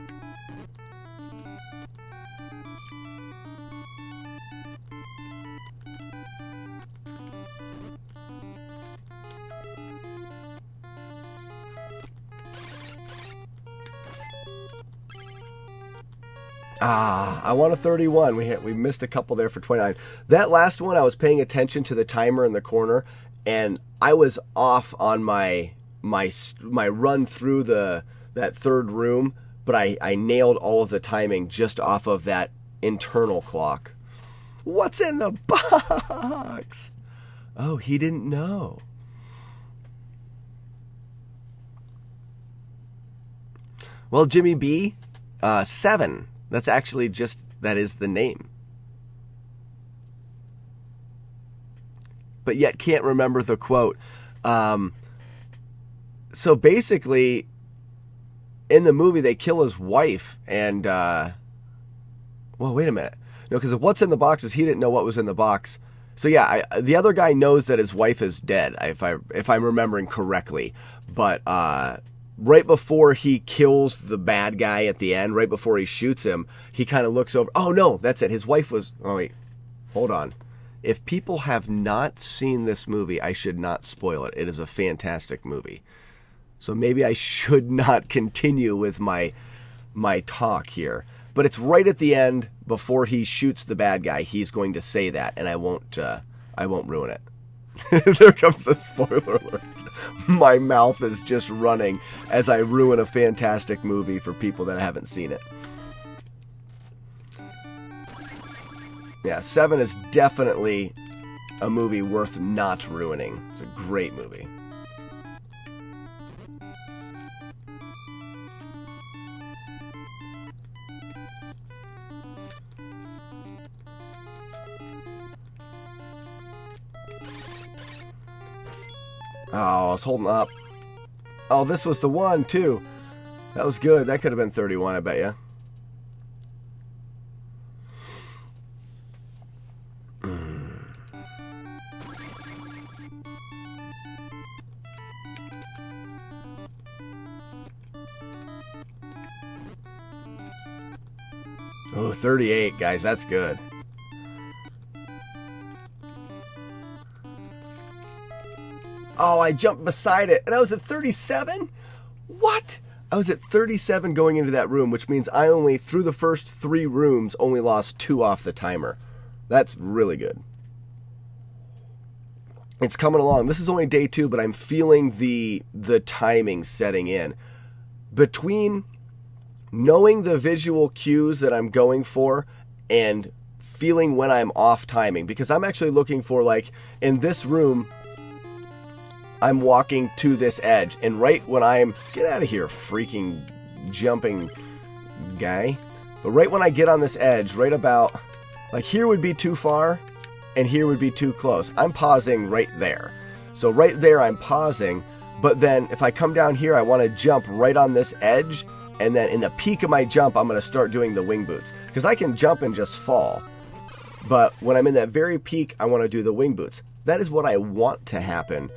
I want a 31. We missed a couple there for 29. That last one, I was paying attention to the timer in the corner, and I was off on my run through that third room, but I nailed all of the timing just off of that internal clock. What's in the box? Oh, he didn't know. Well, Jimmy B, 7. That's actually just, that is the name. But yet can't remember the quote. So basically, in the movie, they kill his wife, and, well, wait a minute. No, because what's in the box is he didn't know what was in the box. So yeah, the other guy knows that his wife is dead, if I'm remembering correctly. But, right before he kills the bad guy at the end, right before he shoots him, he kind of looks over. Oh, no, that's it. His wife was... Oh, wait. Hold on. If people have not seen this movie, I should not spoil it. It is a fantastic movie. So maybe I should not continue with my talk here. But it's right at the end, before he shoots the bad guy. He's going to say that, and I won't ruin it. There comes the spoiler alert. My mouth is just running as I ruin a fantastic movie for people that haven't seen it. Yeah, 7 is definitely a movie worth not ruining. It's a great movie. Oh, I was holding up. Oh, this was the one, too. That was good. That could have been 31, I bet you. Oh, 38, guys. That's good. Oh, I jumped beside it, and I was at 37? What? I was at 37 going into that room, which means I only, through the first 3 rooms, only lost 2 off the timer. That's really good. It's coming along. This is only day 2, but I'm feeling the timing setting in. Between knowing the visual cues that I'm going for and feeling when I'm off timing, because I'm actually looking for, like, in this room, I'm walking to this edge, and right when I'm... Get out of here, freaking jumping guy. But right when I get on this edge, right about... Like, here would be too far, and here would be too close. I'm pausing right there. So right there, I'm pausing, but then if I come down here, I want to jump right on this edge, and then in the peak of my jump, I'm going to start doing the wing boots. Because I can jump and just fall. But when I'm in that very peak, I want to do the wing boots. That is what I want to happen.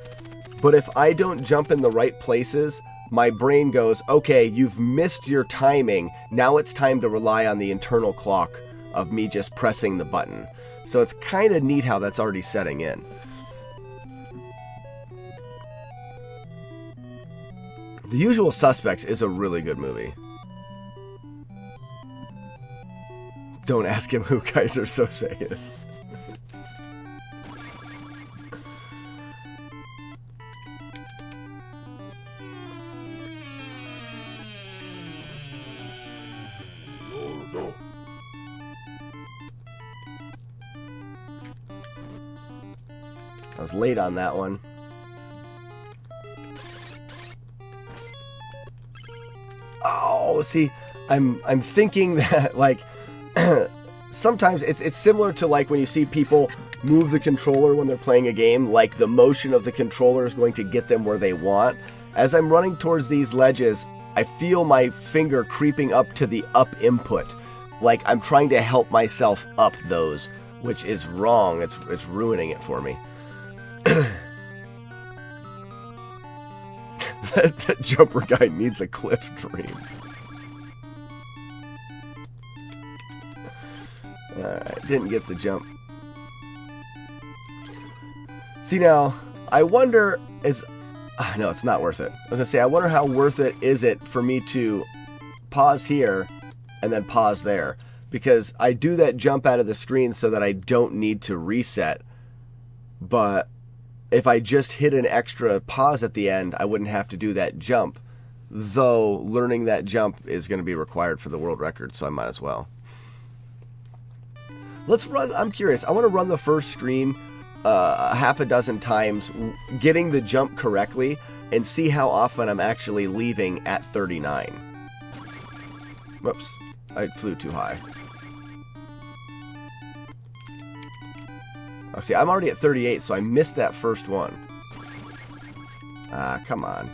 But if I don't jump in the right places, my brain goes, okay, you've missed your timing. Now it's time to rely on the internal clock of me just pressing the button. So it's kind of neat how that's already setting in. The Usual Suspects is a really good movie. Don't ask him who Kaiser Sose is. I was late on that one. Oh, see, I'm thinking that, like, sometimes it's similar to, like, when you see people move the controller when they're playing a game, like the motion of the controller is going to get them where they want. As I'm running towards these ledges, I feel my finger creeping up to the up input, like I'm trying to help myself up those, which is wrong. It's ruining it for me. that jumper guy needs a cliff dream. Alright, didn't get the jump. See, now, I wonder is... no, it's not worth it. I was going to say, I wonder how worth it is it for me to pause here and then pause there. Because I do that jump out of the screen so that I don't need to reset. But if I just hit an extra pause at the end, I wouldn't have to do that jump. Though learning that jump is going to be required for the world record, so I might as well. Let's run, I'm curious, I want to run the first screen half a dozen times, getting the jump correctly, and see how often I'm actually leaving at 39. Whoops, I flew too high. Oh, see, I'm already at 38, so I missed that first one. Ah, come on.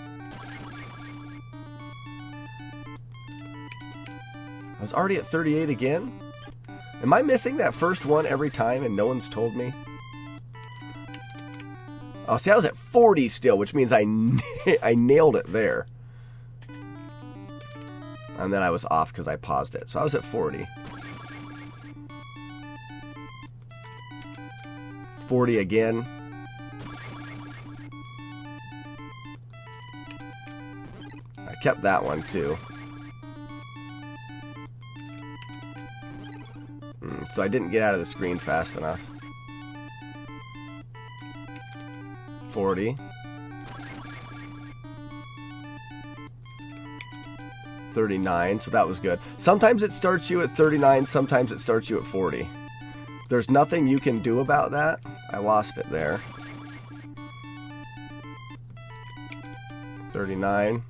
I was already at 38 again? Am I missing that first one every time and no one's told me? Oh, see, I was at 40 still, which means I nailed it there. And then I was off because I paused it. So I was at 40. 40 again. I kept that one too. So I didn't get out of the screen fast enough. 40. 39, so that was good. Sometimes it starts you at 39, sometimes it starts you at 40. There's nothing you can do about that. I lost it there. 39.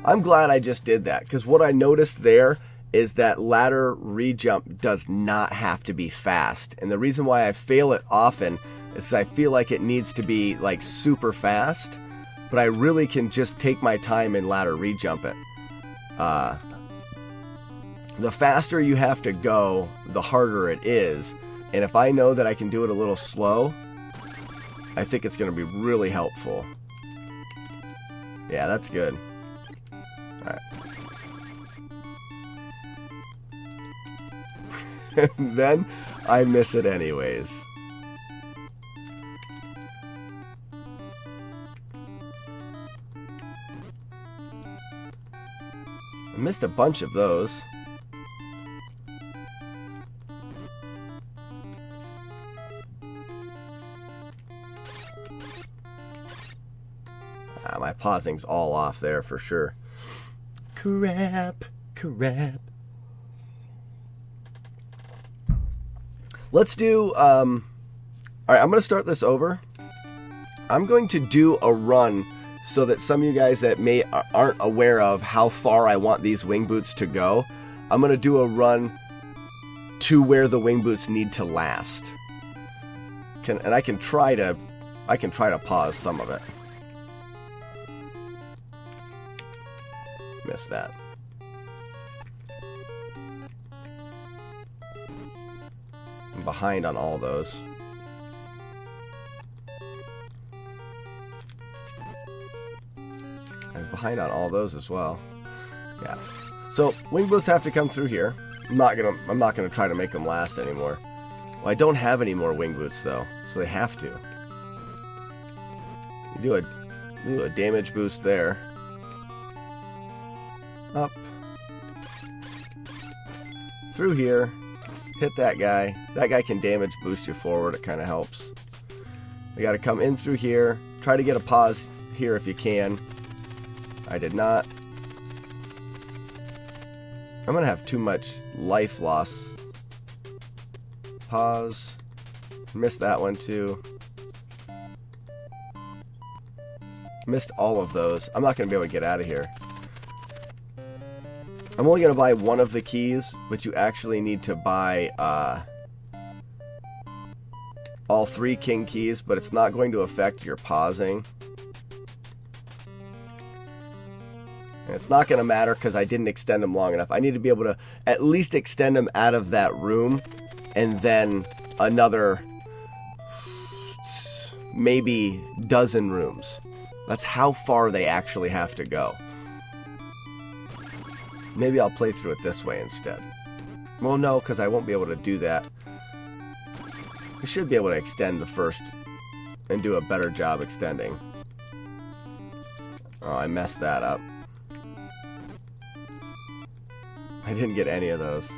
I'm glad I just did that, because what I noticed there is that ladder re-jump does not have to be fast. And the reason why I fail it often is I feel like it needs to be like super fast, but I really can just take my time and ladder re-jump it. The faster you have to go, the harder it is. And if I know that I can do it a little slow, I think it's going to be really helpful. Yeah, that's good. And then I miss it anyways. I missed a bunch of those. My pausing's all off there for sure. Crap. Let's do, alright, I'm going to start this over. I'm going to do a run so that some of you guys that aren't aware of how far I want these wing boots to go, I'm going to do a run to where the wing boots need to last. And I can try to pause some of it. Missed that. I'm behind on all those. I'm behind on all those as well. Yeah. So wing boots have to come through here. I'm not gonna try to make them last anymore. Well, I don't have any more wing boots though, so they have to. You do a damage boost there. Up. Through here. Hit that guy. That guy can damage boost you forward. It kind of helps. We got to come in through here. Try to get a pause here if you can. I did not. I'm going to have too much life loss. Pause. Missed that one too. Missed all of those. I'm not going to be able to get out of here. I'm only going to buy one of the keys, but you actually need to buy all 3 king keys, but it's not going to affect your pausing. And it's not going to matter because I didn't extend them long enough. I need to be able to at least extend them out of that room and then another maybe dozen rooms. That's how far they actually have to go. Maybe I'll play through it this way instead. Well, no, because I won't be able to do that. We should be able to extend the first and do a better job extending. Oh, I messed that up. I didn't get any of those.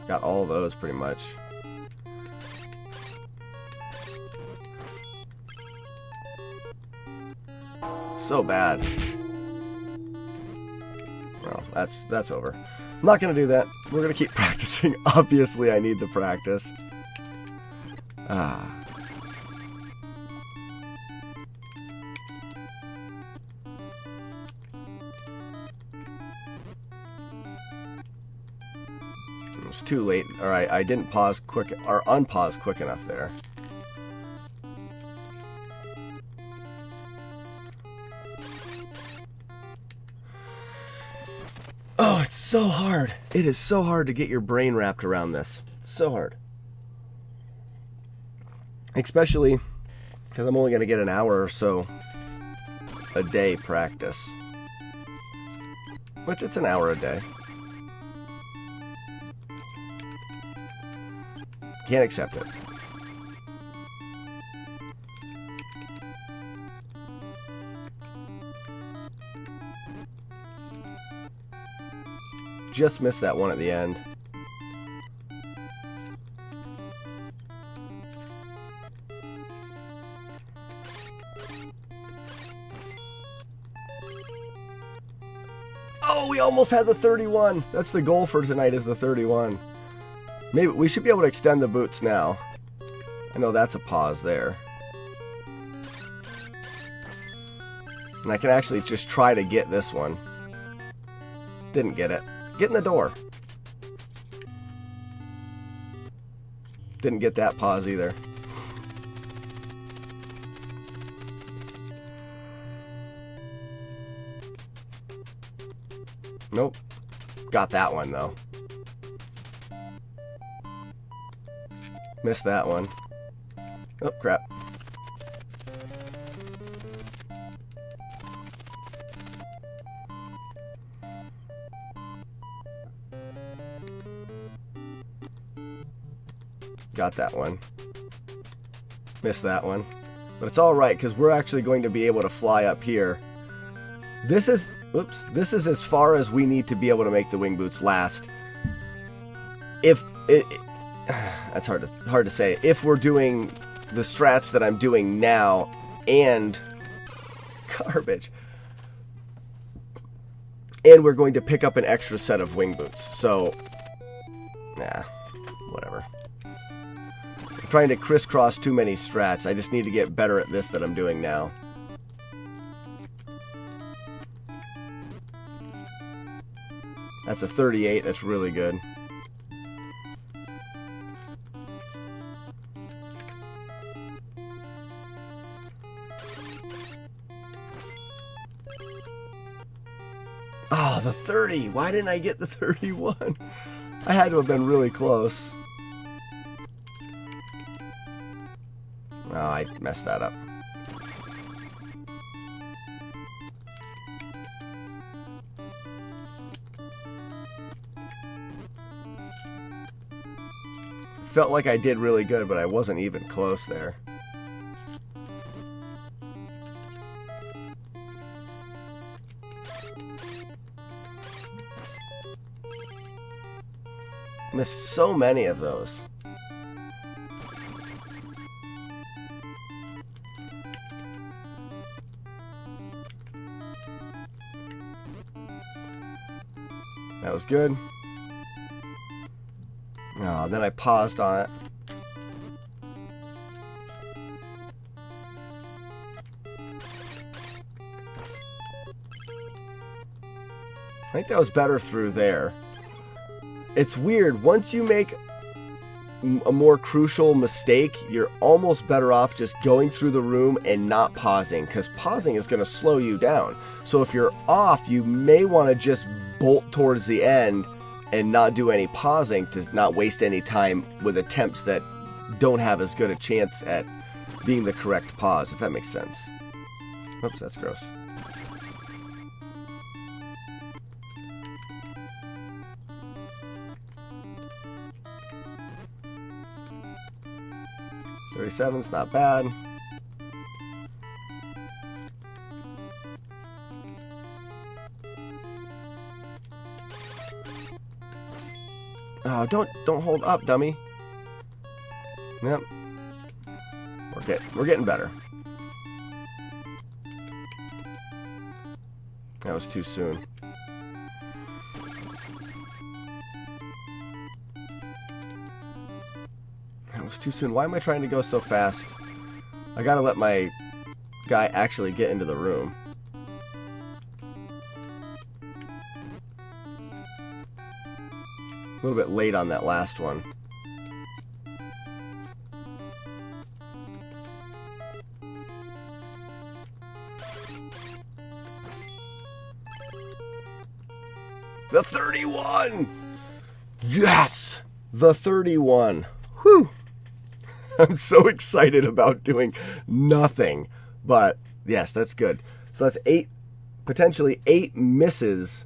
Got all of those pretty much. So bad. Well, that's over. I'm not going to do that. We're going to keep practicing. Obviously, I need the practice. It was too late. Alright, I didn't pause quick, or unpause quick enough there. Oh, it's so hard. It is so hard to get your brain wrapped around this. So hard. Especially because I'm only going to get an hour or so a day practice. Which, it's an hour a day. Can't accept it. Just missed that one at the end. Oh, we almost had the 31. That's the goal for tonight, is the 31. Maybe we should be able to extend the boots now. I know that's a pause there. And I can actually just try to get this one. Didn't get it. Get in the door. Didn't get that pause either. Nope. Got that one though. Missed that one. Oh, crap. Got that one. Missed that one. But it's alright, because we're actually going to be able to fly up here. This is as far as we need to be able to make the wing boots last. If it that's hard to say. If we're doing the strats that I'm doing now and garbage. And we're going to pick up an extra set of wing boots. So, nah, whatever. I'm trying to crisscross too many strats. I just need to get better at this that I'm doing now. That's a 38. That's really good. Oh, the 30. Why didn't I get the 31? I had to have been really close. Oh, I messed that up. Felt like I did really good, but I wasn't even close there. Missed so many of those. That was good. Oh, then I paused on it. I think that was better through there. It's weird. Once you make a more crucial mistake, you're almost better off just going through the room and not pausing, because pausing is going to slow you down. So if you're off, you may want to just bolt towards the end and not do any pausing to not waste any time with attempts that don't have as good a chance at being the correct pause, if that makes sense. Oops, that's gross. $37's not bad. Oh, don't hold up, dummy. Yep. We're getting better. That was too soon. That was too soon. Why am I trying to go so fast? I gotta let my guy actually get into the room. A little bit late on that last one. The 31! Yes! The 31. Whew! I'm so excited about doing nothing. But, yes, that's good. So that's potentially 8 misses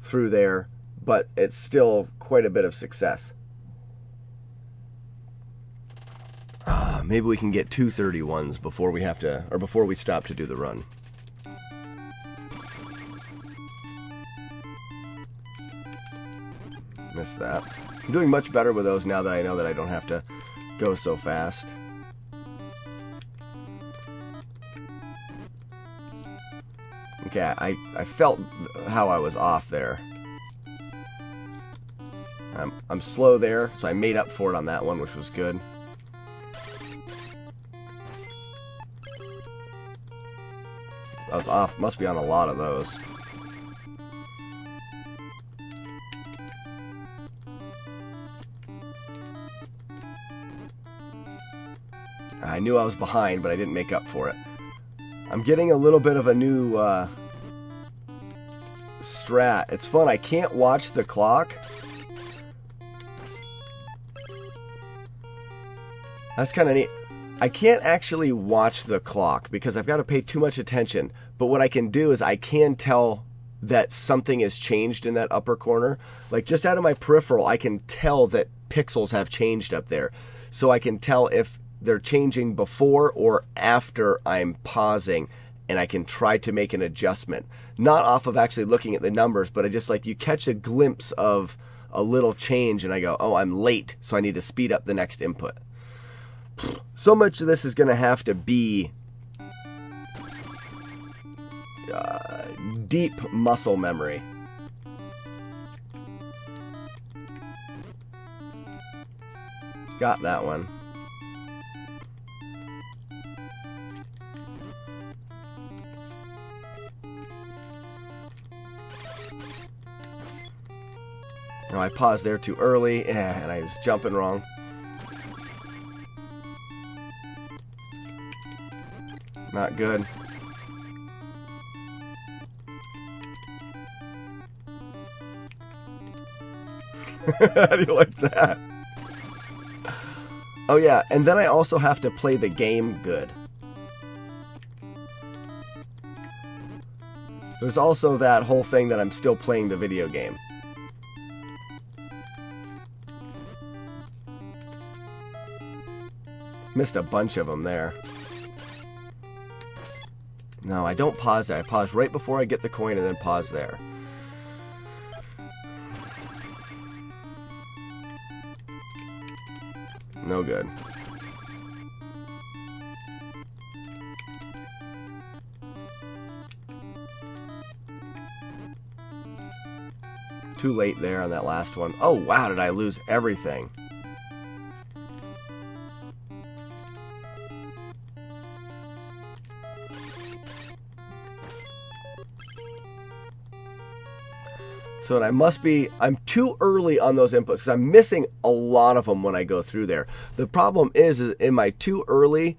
through there, but it's still quite a bit of success. Maybe we can get 2 31s before we have to, or before we stop to do the run. Missed that. I'm doing much better with those now that I know that I don't have to go so fast. Okay, I felt how I was off there. I'm slow there, so I made up for it on that one, which was good. I was off, must be on a lot of those. I knew I was behind, but I didn't make up for it. I'm getting a little bit of a new strat. It's fun. I can't watch the clock. That's kind of neat. I can't actually watch the clock because I've got to pay too much attention. But what I can do is I can tell that something has changed in that upper corner. Like just out of my peripheral, I can tell that pixels have changed up there. so I can tell if they're changing before or after I'm pausing, and I can try to make an adjustment. Not off of actually looking at the numbers, but I just like you catch a glimpse of a little change and I go, oh, I'm late, so I need to speed up the next input. So much of this is going to have to be deep muscle memory. Got that one. Oh, I paused there too early, and I was jumping wrong. Not good. How do you like that? Oh yeah, and then I also have to play the game good. There's also that whole thing that I'm still playing the video game. Missed a bunch of them there. No, I don't pause there. I pause right before I get the coin and then pause there. No good. Too late there on that last one. Oh, wow, did I lose everything? So I'm too early on those inputs because I'm missing a lot of them when I go through there. The problem is am I too early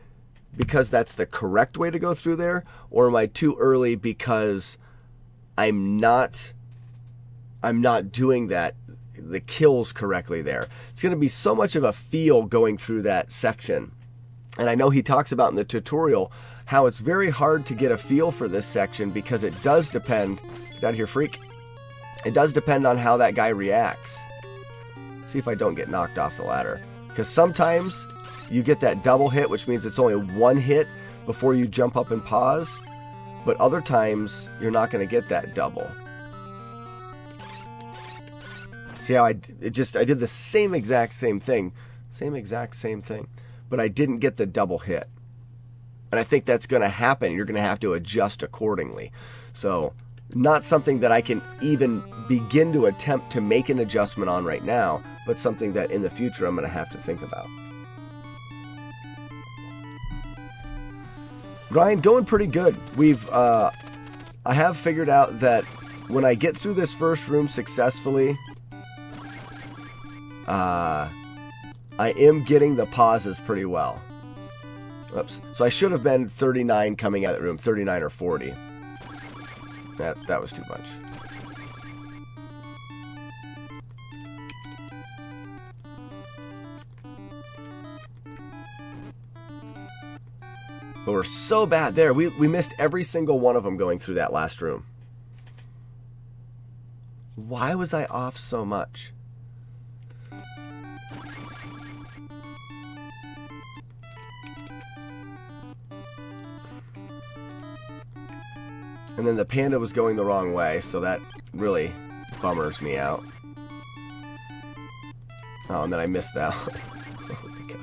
because that's the correct way to go through there, or am I too early because I'm not doing the kills correctly there? It's going to be so much of a feel going through that section. And I know he talks about in the tutorial how it's very hard to get a feel for this section because it does depend. Get out of here, freak. It does depend on how that guy reacts. See if I don't get knocked off the ladder. Because sometimes you get that double hit, which means it's only one hit before you jump up and pause. But other times, you're not going to get that double. See how I did the same exact same thing. But I didn't get the double hit. And I think that's going to happen. You're going to have to adjust accordingly. So, not something that I can even begin to attempt to make an adjustment on right now, but something that in the future I'm going to have to think about. Grind going pretty good. I have figured out that when I get through this first room successfully, I am getting the pauses pretty well. Oops. So I should have been 39 coming out of the room, 39 or 40. That was too much. But we're so bad there. We missed every single one of them going through that last room. Why was I off so much? And then the panda was going the wrong way, so that really bummers me out. Oh, and then I missed that one. Oh my gosh.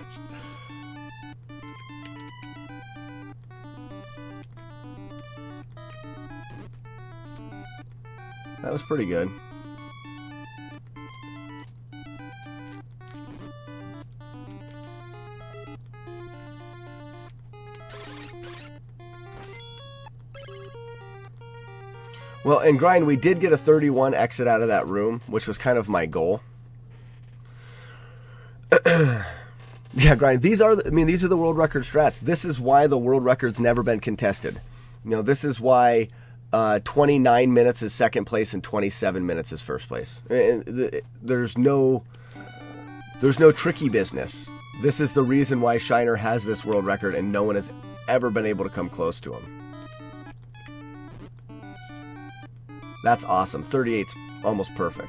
That was pretty good. Well, in Grind, we did get a 31 exit out of that room, which was kind of my goal. Yeah, Grind, these are the world record strats. This is why the world record's never been contested. You know, this is why 29 minutes is second place and 27 minutes is first place. There's no tricky business. This is the reason why Shiner has this world record and no one has ever been able to come close to him. That's awesome. 38's almost perfect.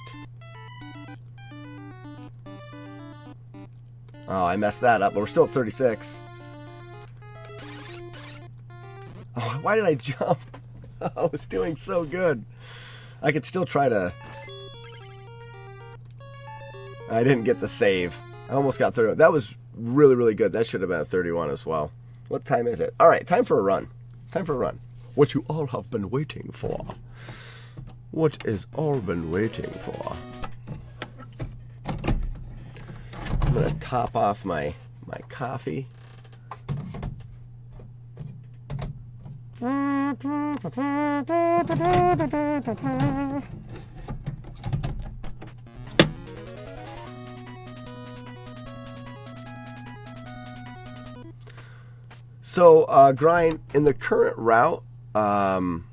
Oh, I messed that up, but we're still at 36. Oh, why did I jump? I was doing so good. I could still try to... I didn't get the save. I almost got 30. That was really, really good. That should have been a 31 as well. What time is it? All right, time for a run. Time for a run. What you all have been waiting for. What is all been waiting for? I'm going to top off my coffee. So, Grind, in the current route, well,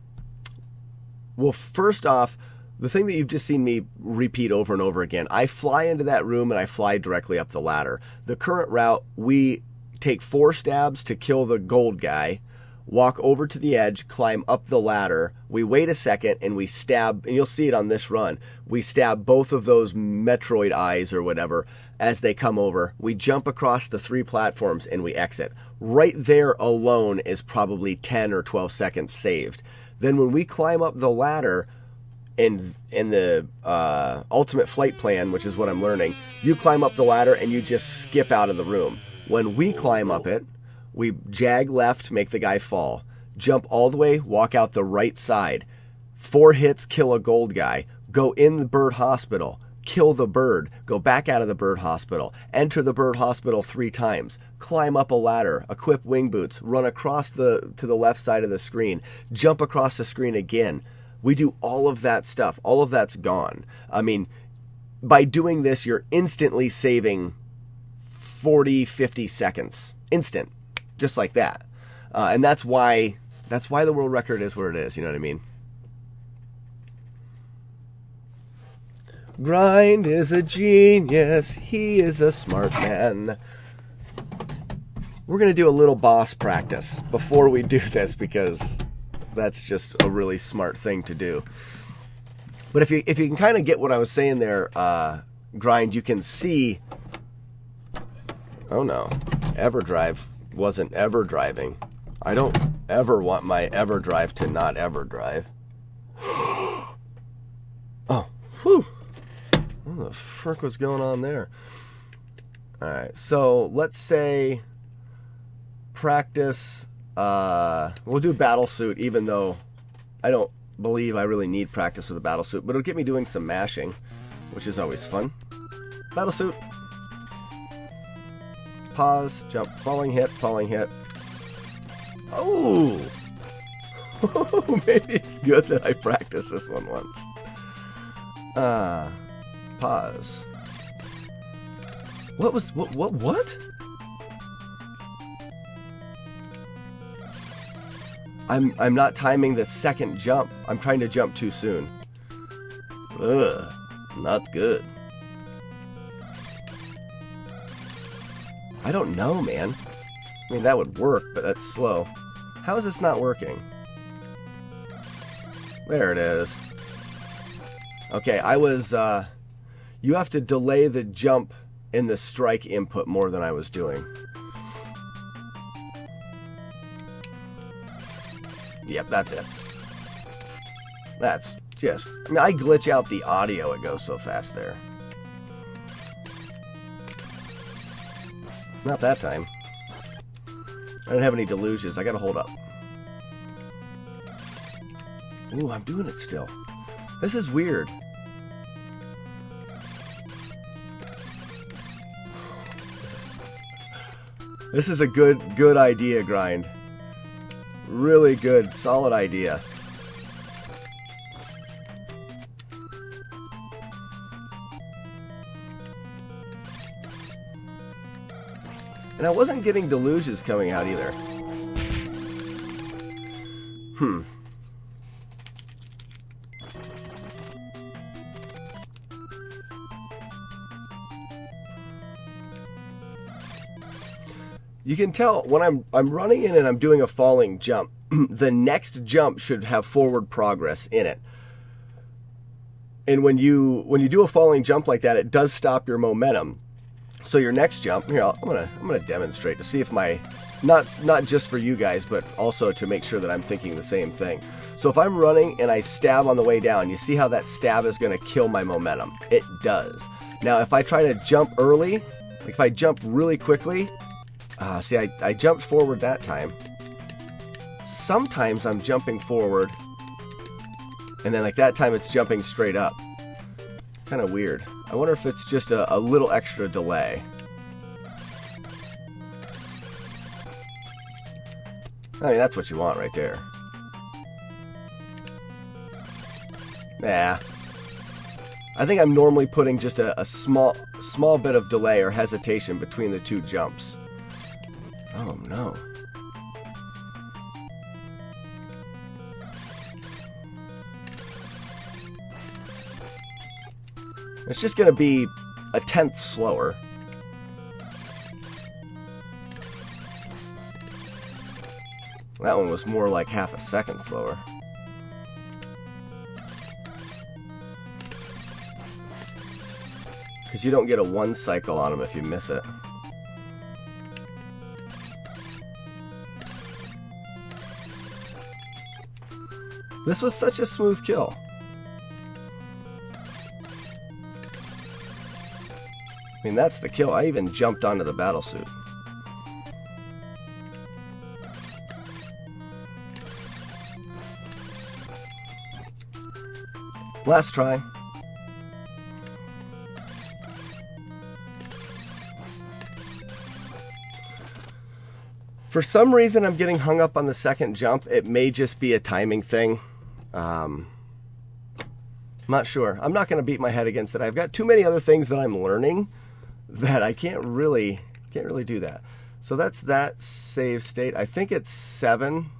first off, the thing that you've just seen me repeat over and over again, I fly into that room and I fly directly up the ladder. The current route, we take 4 stabs to kill the gold guy, walk over to the edge, climb up the ladder, we wait a second, and we stab, and you'll see it on this run, we stab both of those Metroid eyes or whatever as they come over. We jump across the 3 platforms and we exit. Right there alone is probably 10 or 12 seconds saved. Then when we climb up the ladder, in the ultimate flight plan, which is what I'm learning, you climb up the ladder and you just skip out of the room. When we climb up it, we jag left, make the guy fall. Jump all the way, walk out the right side. 4 hits, kill a gold guy. Go in the bird hospital, kill the bird. Go back out of the bird hospital. Enter the bird hospital 3 times. Climb up a ladder, equip wing boots, run across to the left side of the screen. Jump across the screen again. We do all of that stuff. All of that's gone. I mean, by doing this, you're instantly saving 40, 50 seconds. Instant. Just like that. And that's why the world record is where it is. You know what I mean? Grind is a genius. He is a smart man. We're going to do a little boss practice before we do this because that's just a really smart thing to do. But if you can kind of get what I was saying there, Grind, you can see... Oh no, EverDrive wasn't ever driving. I don't ever want my EverDrive to not EverDrive. Oh, whew. What the frick was going on there? Alright, so let's say practice, we'll do Battlesuit, even though I don't believe I really need practice with a Battlesuit, but it'll get me doing some mashing, which is always fun. Battlesuit. Pause, jump, falling hit, falling hit. Oh! Maybe it's good that I practiced this one once. Pause. What? I'm not timing the second jump. I'm trying to jump too soon. Ugh, not good. I don't know, man. I mean, that would work, but that's slow. How is this not working? There it is. Okay, I was, you have to delay the jump in the strike input more than I was doing. Yep, that's it. That's just... I mean, I glitch out the audio. It goes so fast there. Not that time. I don't have any delusions. I gotta hold up. Ooh, I'm doing it still. This is weird. This is a good idea, Grind. Really good, solid idea. And I wasn't getting delusions coming out either. You can tell when I'm running in and I'm doing a falling jump, the next jump should have forward progress in it. And when you do a falling jump like that, it does stop your momentum. So your next jump, here, I'm gonna demonstrate to see if my, not just for you guys, but also to make sure that I'm thinking the same thing. So if I'm running and I stab on the way down, you see how that stab is gonna kill my momentum? It does. Now if I try to jump early, like if I jump really quickly, see I jumped forward that time. Sometimes I'm jumping forward, and then like that time it's jumping straight up. Kind of weird. I wonder if it's just a little extra delay. I mean, that's what you want right there. Nah. I think I'm normally putting just a small bit of delay or hesitation between the two jumps. Oh no. It's just going to be a tenth slower. That one was more like half a second slower. Because you don't get a 1 cycle on them if you miss it. This was such a smooth kill. I mean, that's the kill. I even jumped onto the battlesuit. Last try. For some reason, I'm getting hung up on the second jump. It may just be a timing thing. Not sure. I'm not going to beat my head against it. I've got too many other things that I'm learning that I can't really do that. So that's that save state. I think it's 7.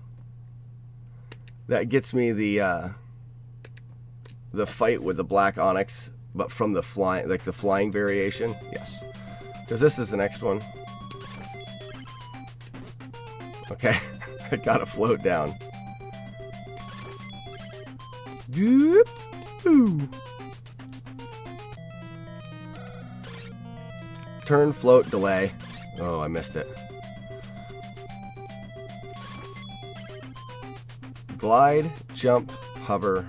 That gets me the fight with the black onyx, but from the flying variation. Yes, because this is the next one. Okay, I gotta float down. Turn, float, delay. Oh, I missed it. Glide, jump, hover,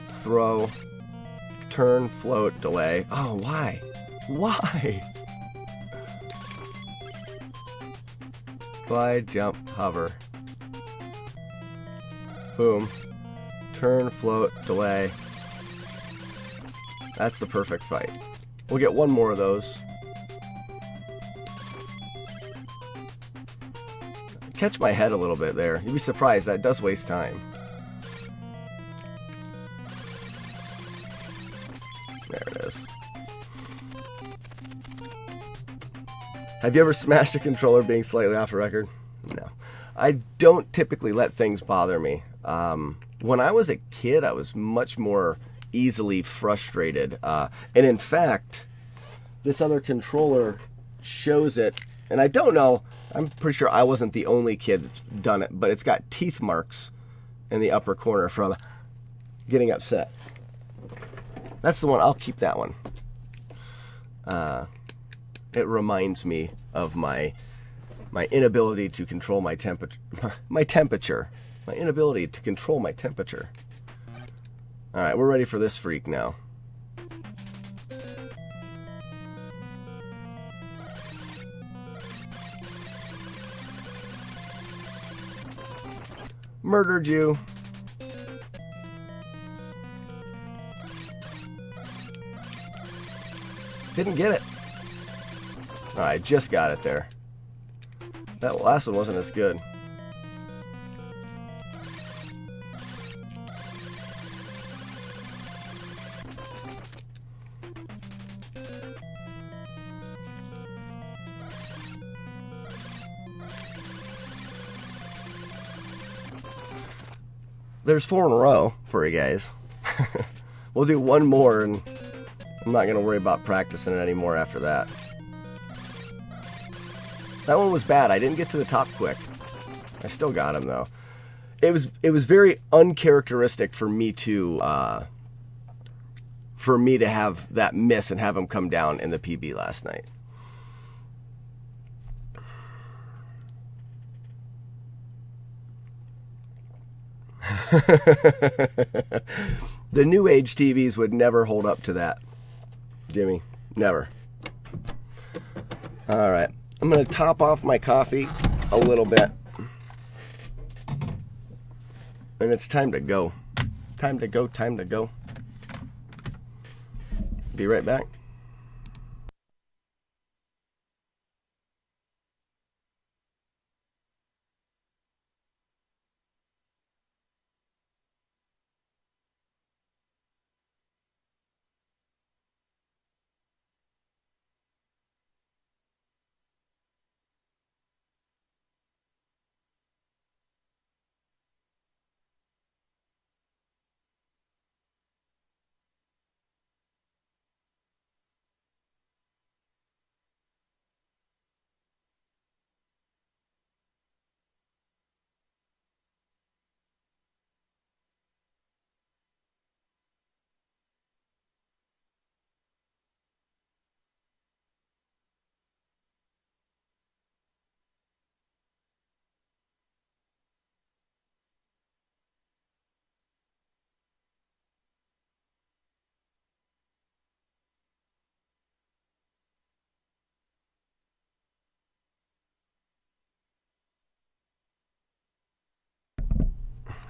throw, turn, float, delay. Oh, why? Why? Glide, jump, hover. Boom. Turn, float, delay. That's the perfect fight. We'll get one more of those. Catch my head a little bit there. You'd be surprised, that does waste time. There it is. Have you ever smashed a controller being slightly off the record? No. I don't typically let things bother me. When I was a kid, I was much more easily frustrated. And in fact, this other controller shows it. And I don't know, I'm pretty sure I wasn't the only kid that's done it, but it's got teeth marks in the upper corner from getting upset. That's the one. I'll keep that one. It reminds me of my inability to control my temperature. My inability to control my temperature. All right, we're ready for this freak now. Murdered you. Didn't get it. All right, just got it there. That last one wasn't as good. There's 4 in a row for you guys. We'll do one more, and I'm not going to worry about practicing it anymore after that. That one was bad. I didn't get to the top quick. I still got him, though. It was very uncharacteristic for me to for me to have that miss and have him come down in the PB last night. The new age TVs would never hold up to that, Jimmy. Never. All right. I'm going to top off my coffee a little bit. And it's time to go. Time to go, time to go. Be right back.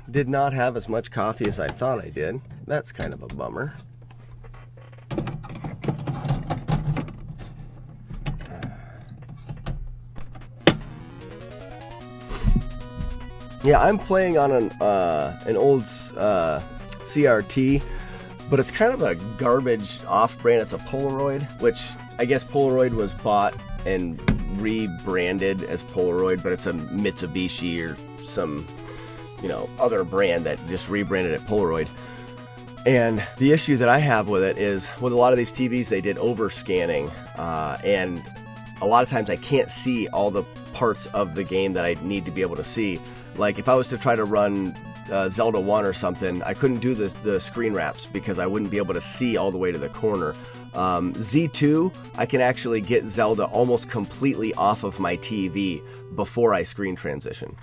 Did not have as much coffee as I thought I did. That's kind of a bummer. Yeah, I'm playing on an old CRT, but it's kind of a garbage off-brand. It's a Polaroid, which I guess Polaroid was bought and rebranded as Polaroid, but it's a Mitsubishi or some, you know, other brand that just rebranded it Polaroid. And the issue that I have with it is, with a lot of these TVs, they did over-scanning, and a lot of times I can't see all the parts of the game that I need to be able to see. Like, if I was to try to run Zelda 1 or something, I couldn't do the screen wraps because I wouldn't be able to see all the way to the corner. Z2, I can actually get Zelda almost completely off of my TV before I screen transition.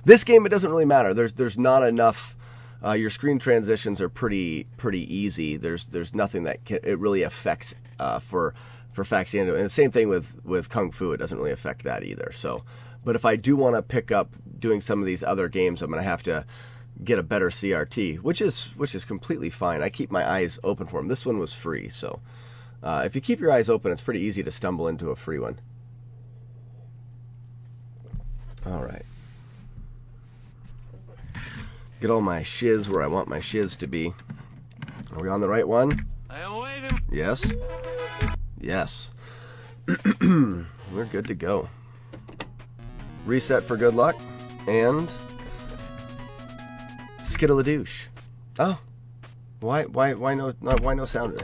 This game, it doesn't really matter. There's not enough. Your screen transitions are pretty easy. There's nothing that it really affects for Faxanadu. And the same thing with Kung Fu. It doesn't really affect that either. So, but if I do want to pick up doing some of these other games, I'm going to have to get a better CRT, which is completely fine. I keep my eyes open for them. This one was free, so if you keep your eyes open, it's pretty easy to stumble into a free one. All right. Get all my shiz where I want my shiz to be. Are we on the right one? I am waiting. Yes. Yes. We're good to go. Reset for good luck. And Skittledouche. Oh. Why no sounder?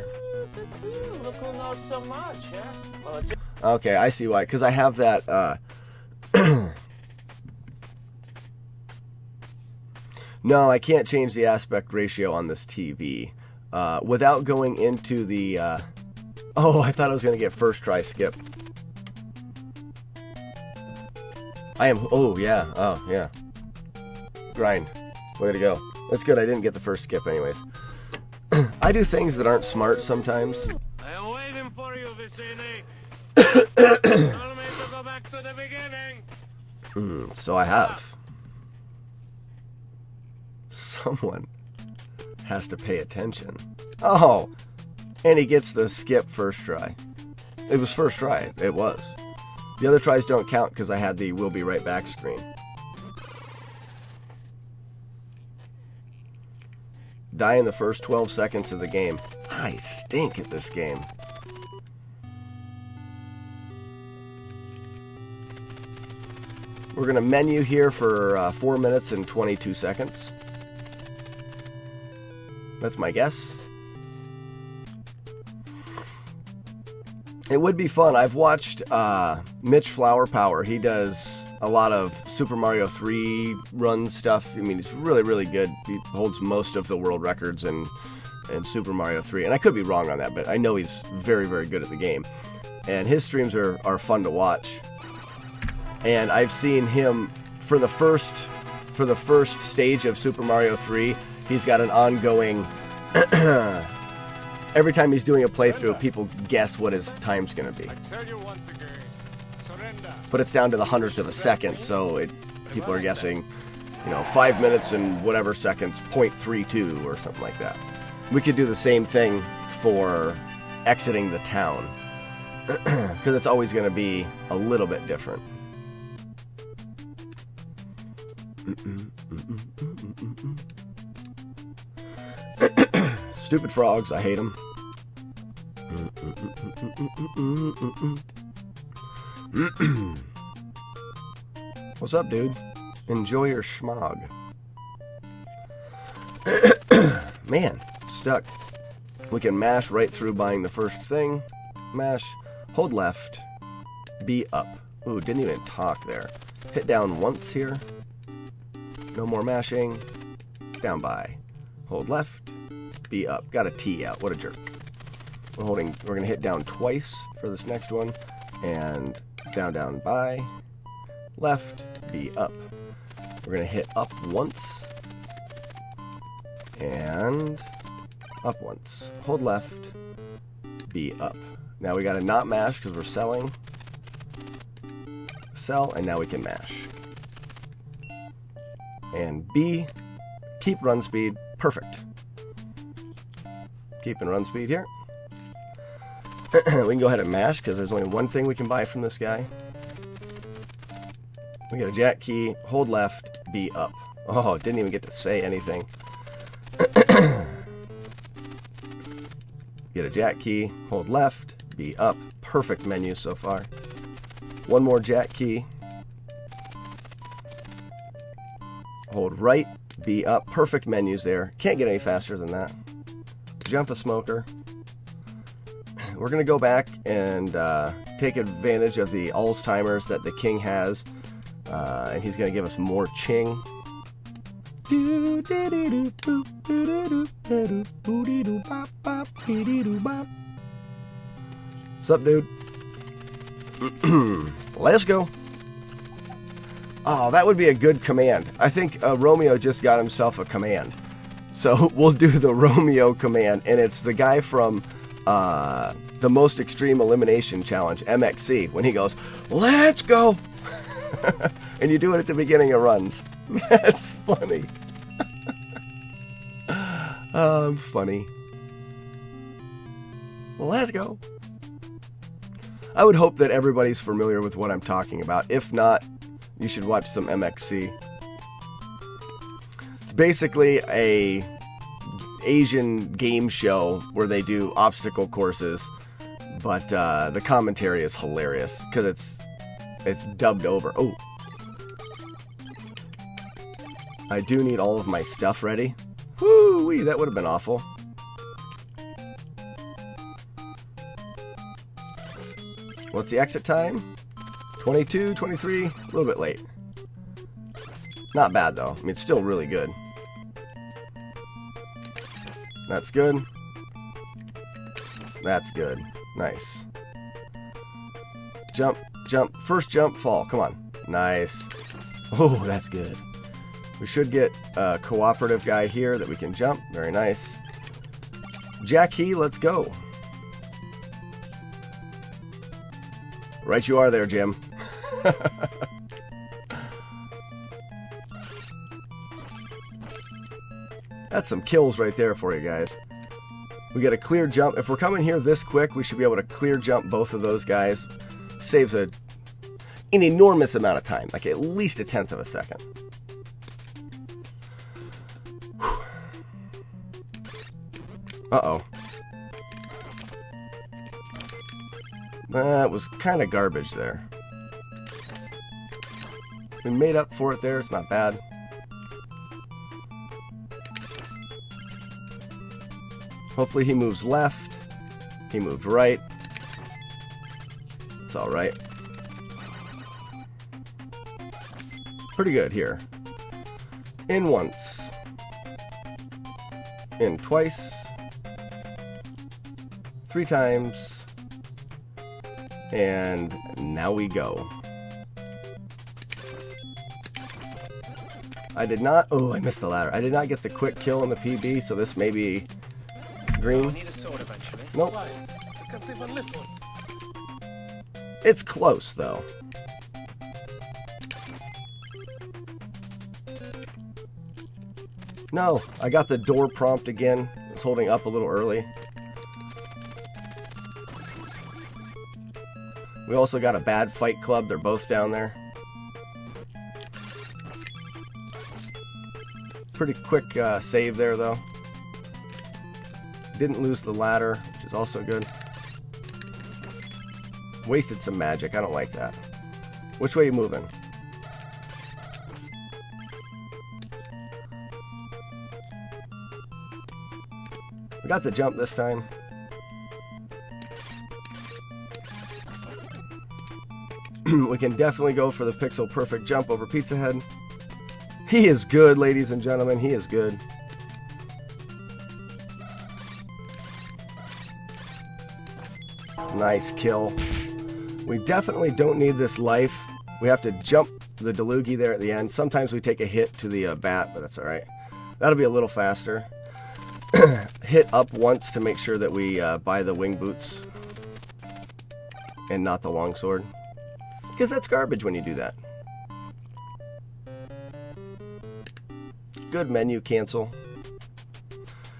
Look who knows so much, huh? Okay, I see why. Because I have that No, I can't change the aspect ratio on this TV without going into the... Oh, I thought I was going to get first try skip. I am... Oh, yeah. Oh, yeah. Grind. Way to go. That's good. I didn't get the first skip anyways. I do things that aren't smart sometimes. I am waiting for you, Vicini. Tell me to go back to the beginning. So I have. Someone has to pay attention. Oh, and he gets the skip first try. It was first try. It was. The other tries don't count because I had the "we'll be right back" screen. Die in the first 12 seconds of the game. I stink at this game. We're going to menu here for 4 minutes and 22 seconds. That's my guess. It would be fun. I've watched Mitch Flower Power. He does a lot of Super Mario 3 run stuff. I mean, he's really, really good. He holds most of the world records in in Super Mario 3. And I could be wrong on that, but I know he's very, very good at the game. And his streams are fun to watch. And I've seen him for the first stage of Super Mario 3. He's got an ongoing. Every time he's doing a playthrough, people guess what his time's going to be. I tell you once again, surrender. But it's down to the hundredths of a second, so people are guessing, 5 minutes and whatever seconds, 0.32 or something like that. We could do the same thing for exiting the town, because it's always going to be a little bit different. Stupid frogs, I hate them. What's up, dude? Enjoy your schmog. Man, stuck. We can mash right through buying the first thing. Mash, hold left, B up. Ooh, didn't even talk there. Hit down once here. No more mashing. Down by. Hold left, B up. Got a T out. What a jerk. We're going to hit down twice for this next one. And down by. Left, B up. We're going to hit up once. And up once. Hold left, B up. Now we got to not mash because we're selling. Sell, and now we can mash. And B, keep run speed. Perfect. Keeping run speed here. We can go ahead and mash because there's only one thing we can buy from this guy. We got a jack key, hold left, B up. Oh, didn't even get to say anything. Get a jack key, hold left, B up. Perfect menu so far. One more jack key. Hold right, B up. Perfect menus there. Can't get any faster than that. Jump a smoker. We're going to go back and take advantage of the Alzheimer's that the king has. And he's going to give us more ching. What's up, dude? Let's go. Oh, that would be a good command. I think Romeo just got himself a command. So we'll do the Romeo command, and it's the guy from the Most Extreme Elimination Challenge, MXC, when he goes, let's go! And you do it at the beginning of runs. That's funny. I'm funny. Let's go. I would hope that everybody's familiar with what I'm talking about. If not, you should watch some MXC. It's basically a Asian game show where they do obstacle courses, but the commentary is hilarious because it's dubbed over. Oh, I do need all of my stuff ready. Woo-wee, that would have been awful. What's the exit time? 22, 23, a little bit late. Not bad though. I mean, it's still really good. That's good. That's good. Nice. Jump, jump. First jump, fall. Come on. Nice. Oh, that's good. We should get a cooperative guy here that we can jump. Very nice. Jack key, let's go. Right you are there, Jim. That's some kills right there for you guys. We got a clear jump. If we're coming here this quick, we should be able to clear jump both of those guys. Saves an enormous amount of time, like at least 1/10 of a second. Uh-oh. That was kind of garbage there. We made up for it there. It's not bad. Hopefully he moves left. He moved right. It's all right. Pretty good here. In once. In twice. 3 times. And now we go. I did not... Oh, I missed the ladder. I did not get the quick kill on the PB, so this may be green. I need a sword eventually. Nope. Why? I can't even lift one. It's close, though. No, I got the door prompt again. It's holding up a little early. We also got a bad fight club. They're both down there. Pretty quick save there, though. Didn't lose the ladder, which is also good. Wasted some magic. I don't like that. Which way are you moving? We got the jump this time. We can definitely go for the pixel perfect jump over Pizza Head. He is good, ladies and gentlemen. He is good. Nice kill. We definitely don't need this life. We have to jump the Delugi there at the end. Sometimes we take a hit to the bat, but that's alright. That'll be a little faster. Hit up once to make sure that we buy the wing boots and not the longsword. Because that's garbage when you do that. Good menu cancel.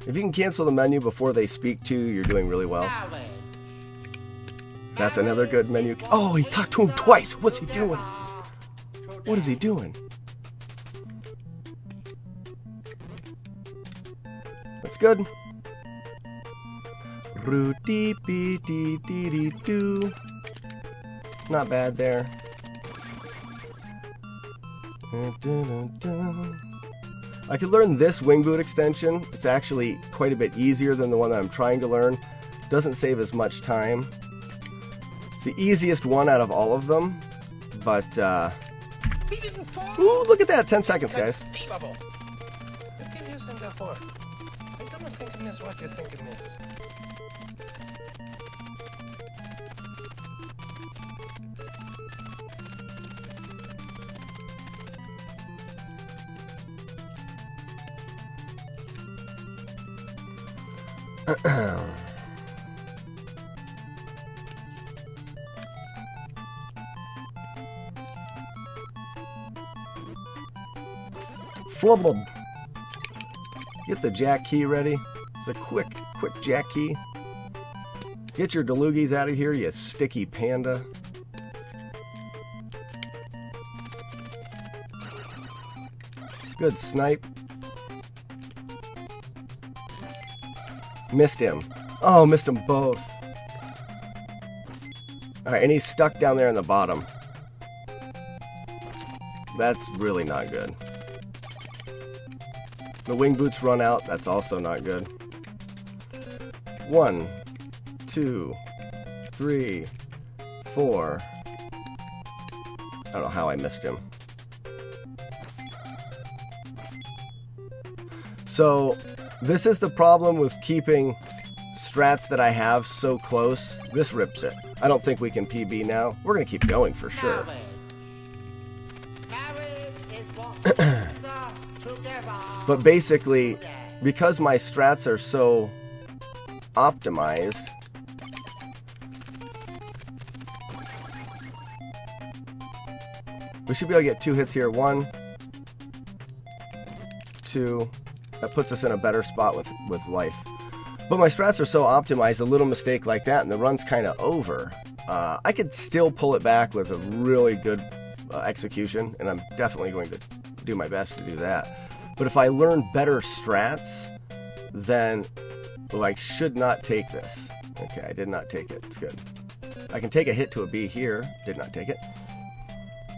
If you can cancel the menu before they speak to you, you're doing really well. That's another good menu. Oh, he talked to him twice. What's he doing? What is he doing? That's good. Roo-dee-bee-dee-dee-dee-doo. Not bad there. I could learn this wing boot extension. It's actually quite a bit easier than the one that I'm trying to learn. Doesn't save as much time. It's the easiest one out of all of them, but ooh, look at that! 10 seconds, guys. What are you using that for? I don't think it is what you think it is. Flubbled. Get the jack key ready. It's a quick jack key. Get your Delugis out of here, you sticky panda. Good snipe. Missed him. Oh, missed them both. Alright, and he's stuck down there in the bottom. That's really not good. The wing boots run out. That's also not good. 1, 2, 3, 4. I don't know how I missed him. So, this is the problem with keeping strats that I have so close. This rips it. I don't think we can PB now. We're going to keep going for sure. But basically, because my strats are so optimized, we should be able to get 2 hits here. 1, 2. That puts us in a better spot with life. But my strats are so optimized, a little mistake like that, and the run's kind of over. I could still pull it back with a really good execution, and I'm definitely going to do my best to do that. But if I learn better strats, then I should not take this. Okay, I did not take it. It's good. I can take a hit to a B here. Did not take it.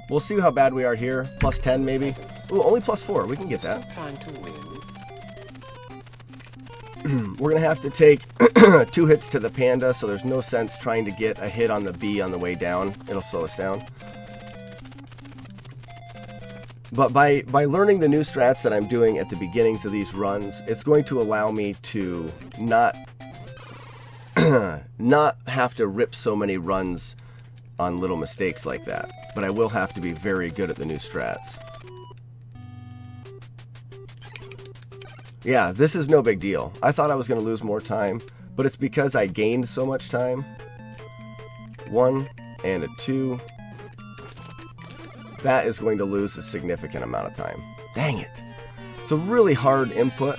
We'll see how bad we are here. Plus 10 maybe. Ooh, only plus 4. We can get that. Trying to win. We're going to have to take 2 hits to the panda, so there's no sense trying to get a hit on the B on the way down. It'll slow us down. But by learning the new strats that I'm doing at the beginnings of these runs, it's going to allow me to not not have to rip so many runs on little mistakes like that. But I will have to be very good at the new strats. Yeah, this is no big deal. I thought I was going to lose more time, but it's because I gained so much time. 1 and a 2. That is going to lose a significant amount of time. Dang it. It's a really hard input.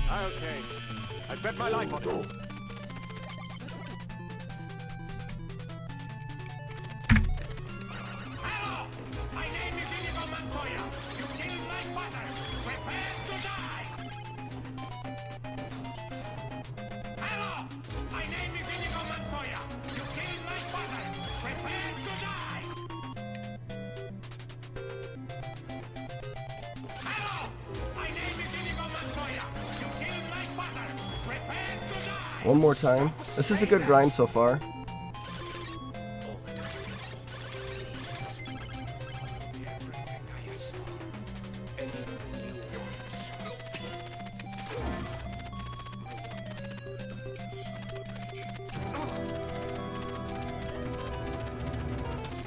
Okay. I bet my life on it. Hello! My name is Inigo Montoya. You killed my father. Prepare to die! Hello! My name is Inigo Montoya. You killed my father. Prepare to die! Hello! My name is Inigo Montoya. You killed my father. Prepare to die! One more time. This is a good grind so far.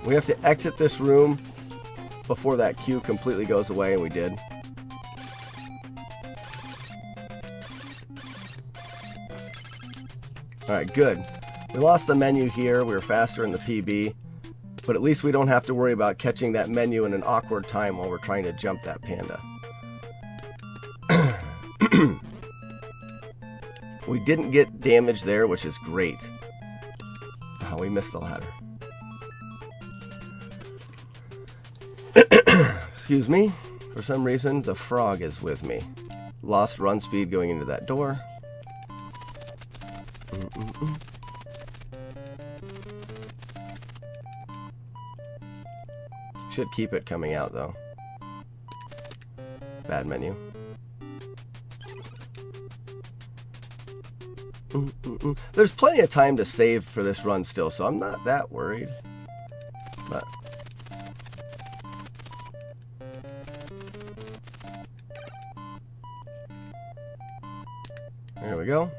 We have to exit this room before that queue completely goes away, and we did. Alright, good. We lost the menu here. We were faster in the PB. But at least we don't have to worry about catching that menu in an awkward time while we're trying to jump that panda. We didn't get damage there, which is great. Oh, we missed the ladder. Excuse me. For some reason, the frog is with me. Lost run speed going into that door. Should keep it coming out, though. Bad menu. There's plenty of time to save for this run still, so I'm not that worried. But there we go.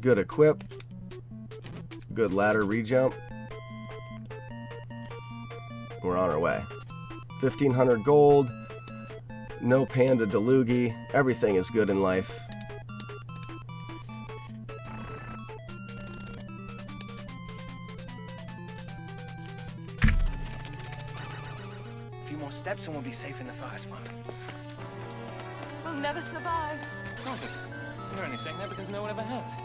Good equip. Good ladder rejump. We're on our way. 1,500 gold. No panda delugi. Everything is good in life. A few more steps and we'll be safe in the first one. We'll never survive. Nonsense. You're only saying that because no one ever has.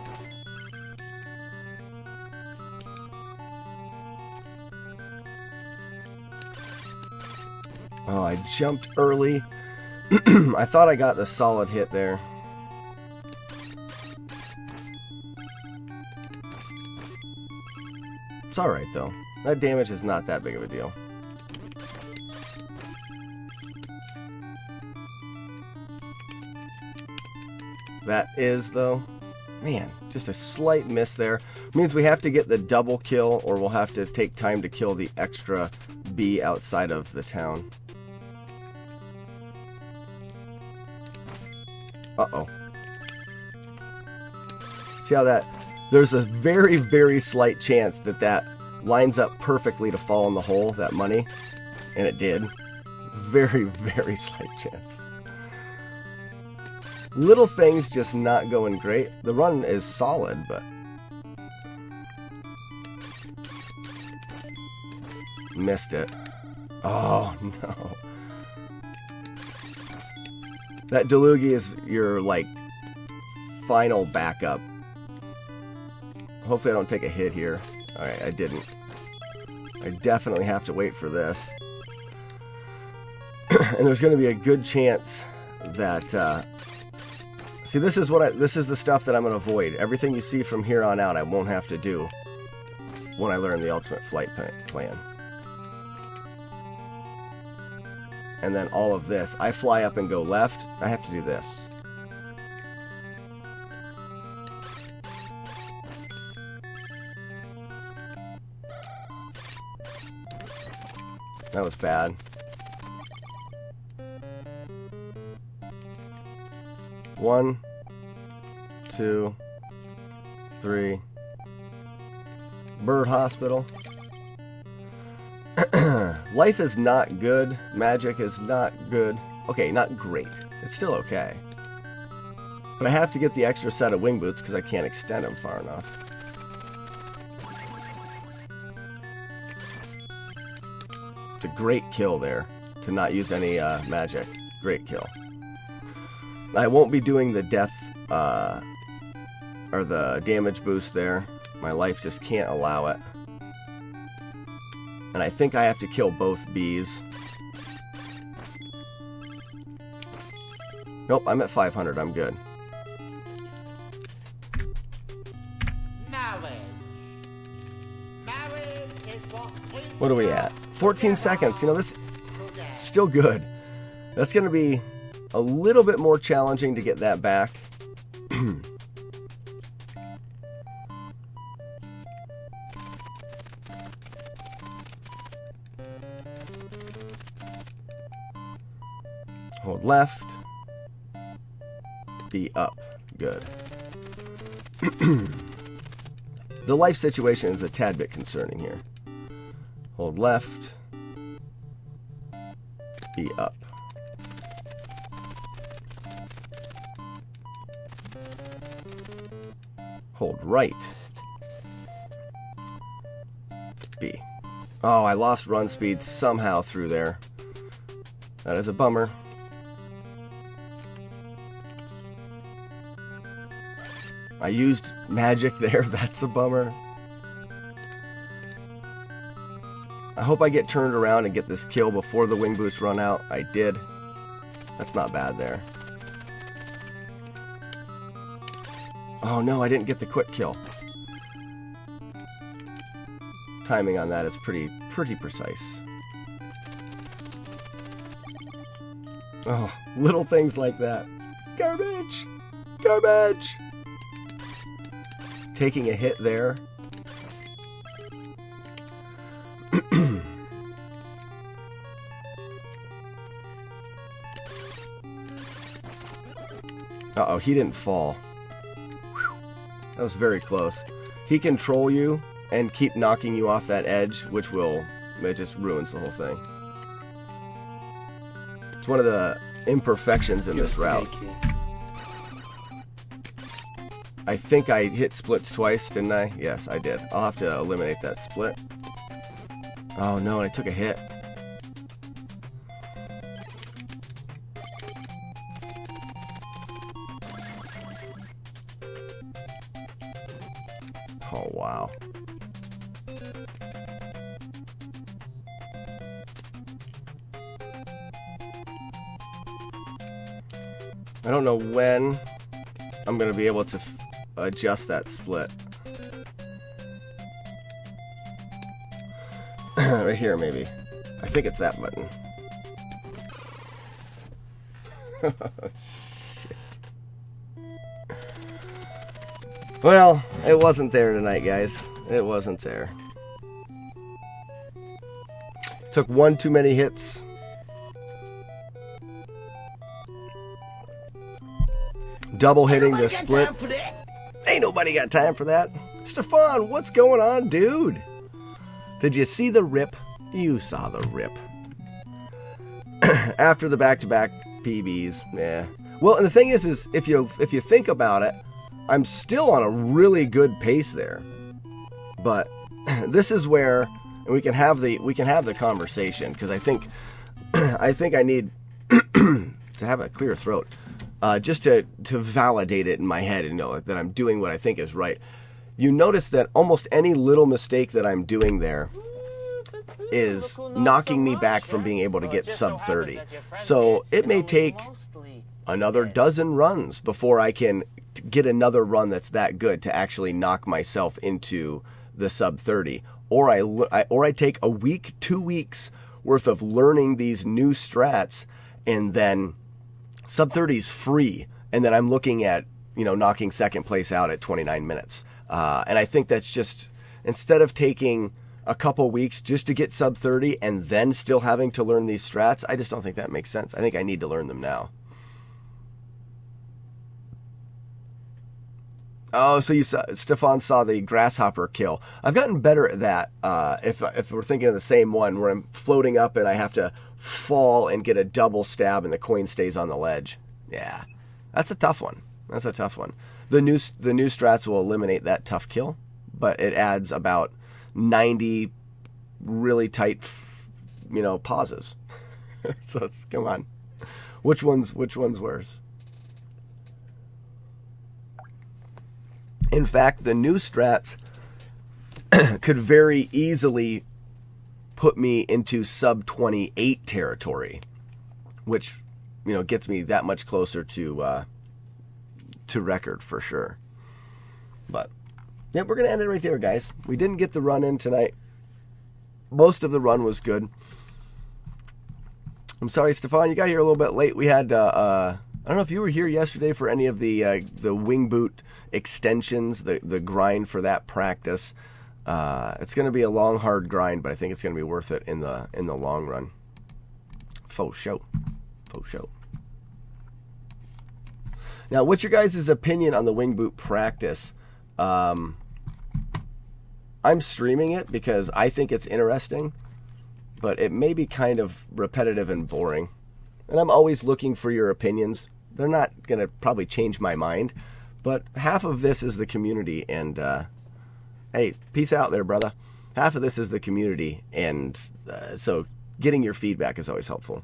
Oh, I jumped early. I thought I got the solid hit there. It's alright, though. That damage is not that big of a deal. That is, though. Man, just a slight miss there. Means we have to get the double kill, or we'll have to take time to kill the extra bee outside of the town. Uh-oh. See how that... There's a very, very slight chance that that lines up perfectly to fall in the hole, that money. And it did. Very, very slight chance. Little things just not going great. The run is solid, but... Missed it. Oh, no. That Delugi is your, like, final backup. Hopefully I don't take a hit here. Alright, I didn't. I definitely have to wait for this. And there's going to be a good chance that... See, this is the stuff that I'm going to avoid. Everything you see from here on out, I won't have to do when I learn the ultimate flight plan. And then all of this. I fly up and go left. I have to do this. That was bad. One, 2, 3. Bird Hospital. Life is not good. Magic is not good. Okay, not great. It's still okay. But I have to get the extra set of wing boots because I can't extend them far enough. It's a great kill there to not use any magic. Great kill. I won't be doing the death or the damage boost there. My life just can't allow it. And I think I have to kill both bees. Nope, I'm at 500. I'm good. What are we at? 14 seconds. You know, this is still good. That's going to be a little bit more challenging to get that back. Hold left. Be up. Good. The life situation is a tad bit concerning here. Hold left. Be up. Hold right. B. Oh, I lost run speed somehow through there. That is a bummer. I used magic there. That's a bummer. I hope I get turned around and get this kill before the wing boots run out. I did. That's not bad there. Oh no, I didn't get the quick kill. Timing on that is pretty precise. Oh, little things like that. Garbage! Garbage! Taking a hit there. Uh-oh, he didn't fall. Whew. That was very close. He can troll you and keep knocking you off that edge, which will... it just ruins the whole thing. It's one of the imperfections in this route. I think I hit splits twice, didn't I? Yes, I did. I'll have to eliminate that split. Oh no, and I took a hit. Oh, wow. I don't know when I'm going to be able to adjust that split. Right here, maybe. I think it's that button. Well, it wasn't there tonight, guys. It wasn't there. Took one too many hits. Double hitting the split. Ain't nobody got time for that. Stefan, what's going on, dude? Did you see the rip? You saw the rip. After the back-to-back PBs, yeah. Well, and the thing is if you think about it, I'm still on a really good pace there. But this is where we can have the conversation, because I think I need to have a clear throat. Just to validate it in my head and know that I'm doing what I think is right. You notice that almost any little mistake that I'm doing there is knocking me back from being able to get sub 30. So it may take another dozen runs before I can get another run that's that good to actually knock myself into the sub 30. Or I take a week, 2 weeks worth of learning these new strats, and then sub 30 is free, and then I'm looking at, knocking second place out at 29 minutes. And I think that's just, instead of taking a couple weeks just to get sub 30 and then still having to learn these strats, I just don't think that makes sense. I think I need to learn them now. Oh, so Stefan saw the grasshopper kill. I've gotten better at that. If we're thinking of the same one, where I'm floating up and I have to fall and get a double stab, and the coin stays on the ledge. Yeah, that's a tough one. The new strats will eliminate that tough kill, but it adds about 90 really tight, pauses. So come on, which one's worse? In fact, the new strats could very easily put me into sub 28 territory, which, gets me that much closer to record for sure. But, yeah, we're going to end it right there, guys. We didn't get the run in tonight. Most of the run was good. I'm sorry, Stefan, you got here a little bit late. We had, I don't know if you were here yesterday for any of the wing boot extensions, the grind for that practice. It's going to be a long, hard grind, but I think it's going to be worth it in the long run. Faux show. Now, what's your guys' opinion on the wing boot practice? I'm streaming it because I think it's interesting, but it may be kind of repetitive and boring. And I'm always looking for your opinions. They're not going to probably change my mind, but half of this is the community, and hey, peace out there, brother. Half of this is the community, and so getting your feedback is always helpful.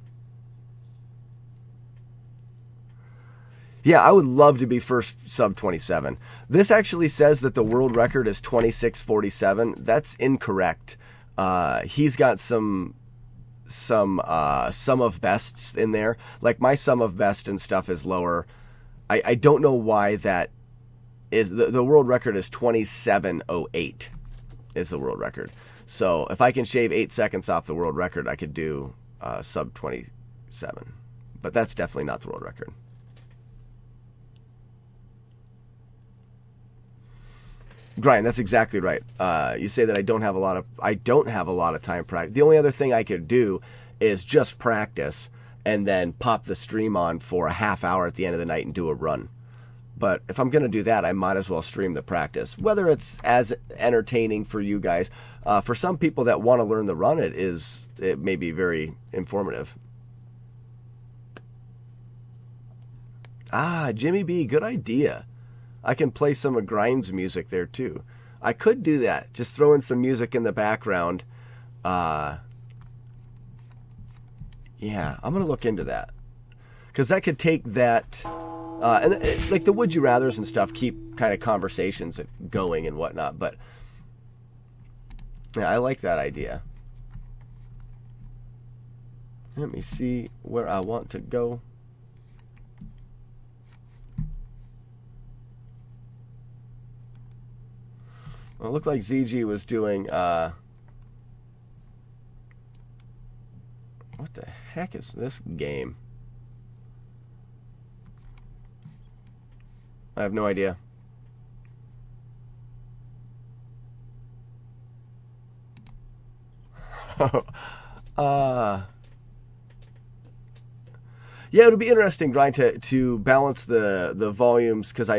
Yeah, I would love to be first sub 27. This actually says that the world record is 26:47. That's incorrect. He's got some sum of bests in there. Like my sum of best and stuff is lower. I don't know why that is. The world record is 27:08 is the world record. So if I can shave 8 seconds off the world record, I could do sub 27. But that's definitely not the world record. Brian, that's exactly right. You say that I don't have a lot of time practice. The only other thing I could do is just practice and then pop the stream on for a half hour at the end of the night and do a run. But if I'm going to do that, I might as well stream the practice, whether it's as entertaining for you guys. For some people that want to learn the run, it may be very informative. Jimmy B, good idea. I can play some of Grind's music there too. I could do that. Just throw in some music in the background. Yeah, I'm going to look into that. Because that could take that... and like the Would You Rathers and stuff keep kind of conversations going and whatnot. But yeah, I like that idea. Let me see where I want to go. Well, it looked like ZG was doing, what the heck is this game? I have no idea. Yeah, it'll be interesting trying to balance the volumes, because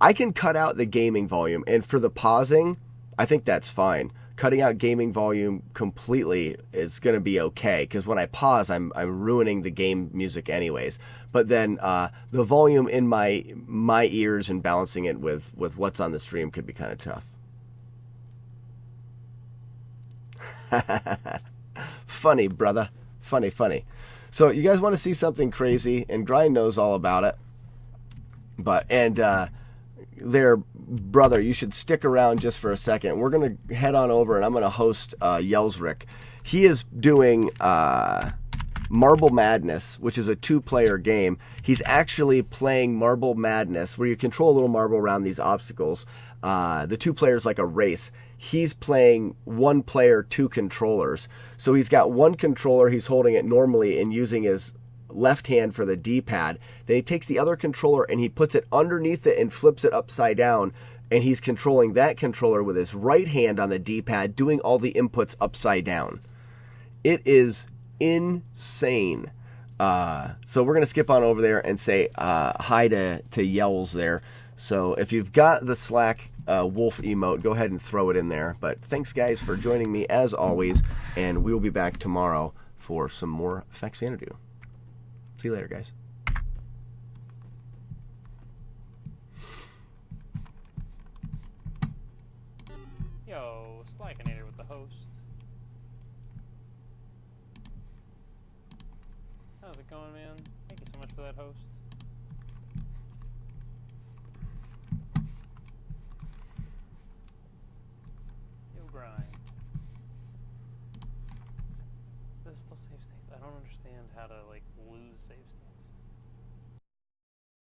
I can cut out the gaming volume, and for the pausing, I think that's fine. Cutting out gaming volume completely is going to be okay, because when I pause, I'm ruining the game music anyways. But then the volume in my ears and balancing it with what's on the stream could be kind of tough. Funny, brother. Funny. So you guys want to see something crazy, and Grind knows all about it. There, brother, you should stick around just for a second. We're going to head on over, and I'm going to host Yelsrick. He is doing Marble Madness, which is a 2-player game. He's actually playing Marble Madness, where you control a little marble around these obstacles. The 2 players like a race. He's playing 1 player, 2 controllers. So he's got 1 controller, he's holding it normally and using his left hand for the D-pad. Then he takes the other controller and he puts it underneath it and flips it upside down, and he's controlling that controller with his right hand on the D-pad, doing all the inputs upside down. It is insane. So we're going to skip on over there and say hi to Yells there. So if you've got the Slack wolf emote, go ahead and throw it in there. But thanks, guys, for joining me as always, and we will be back tomorrow for some more Faxanadu. See you later, guys. Yo, Slackinator with the host. How's it going, man? Thank you so much for that host. Yo, grind. This still save states. I don't understand how to, like, lose save states.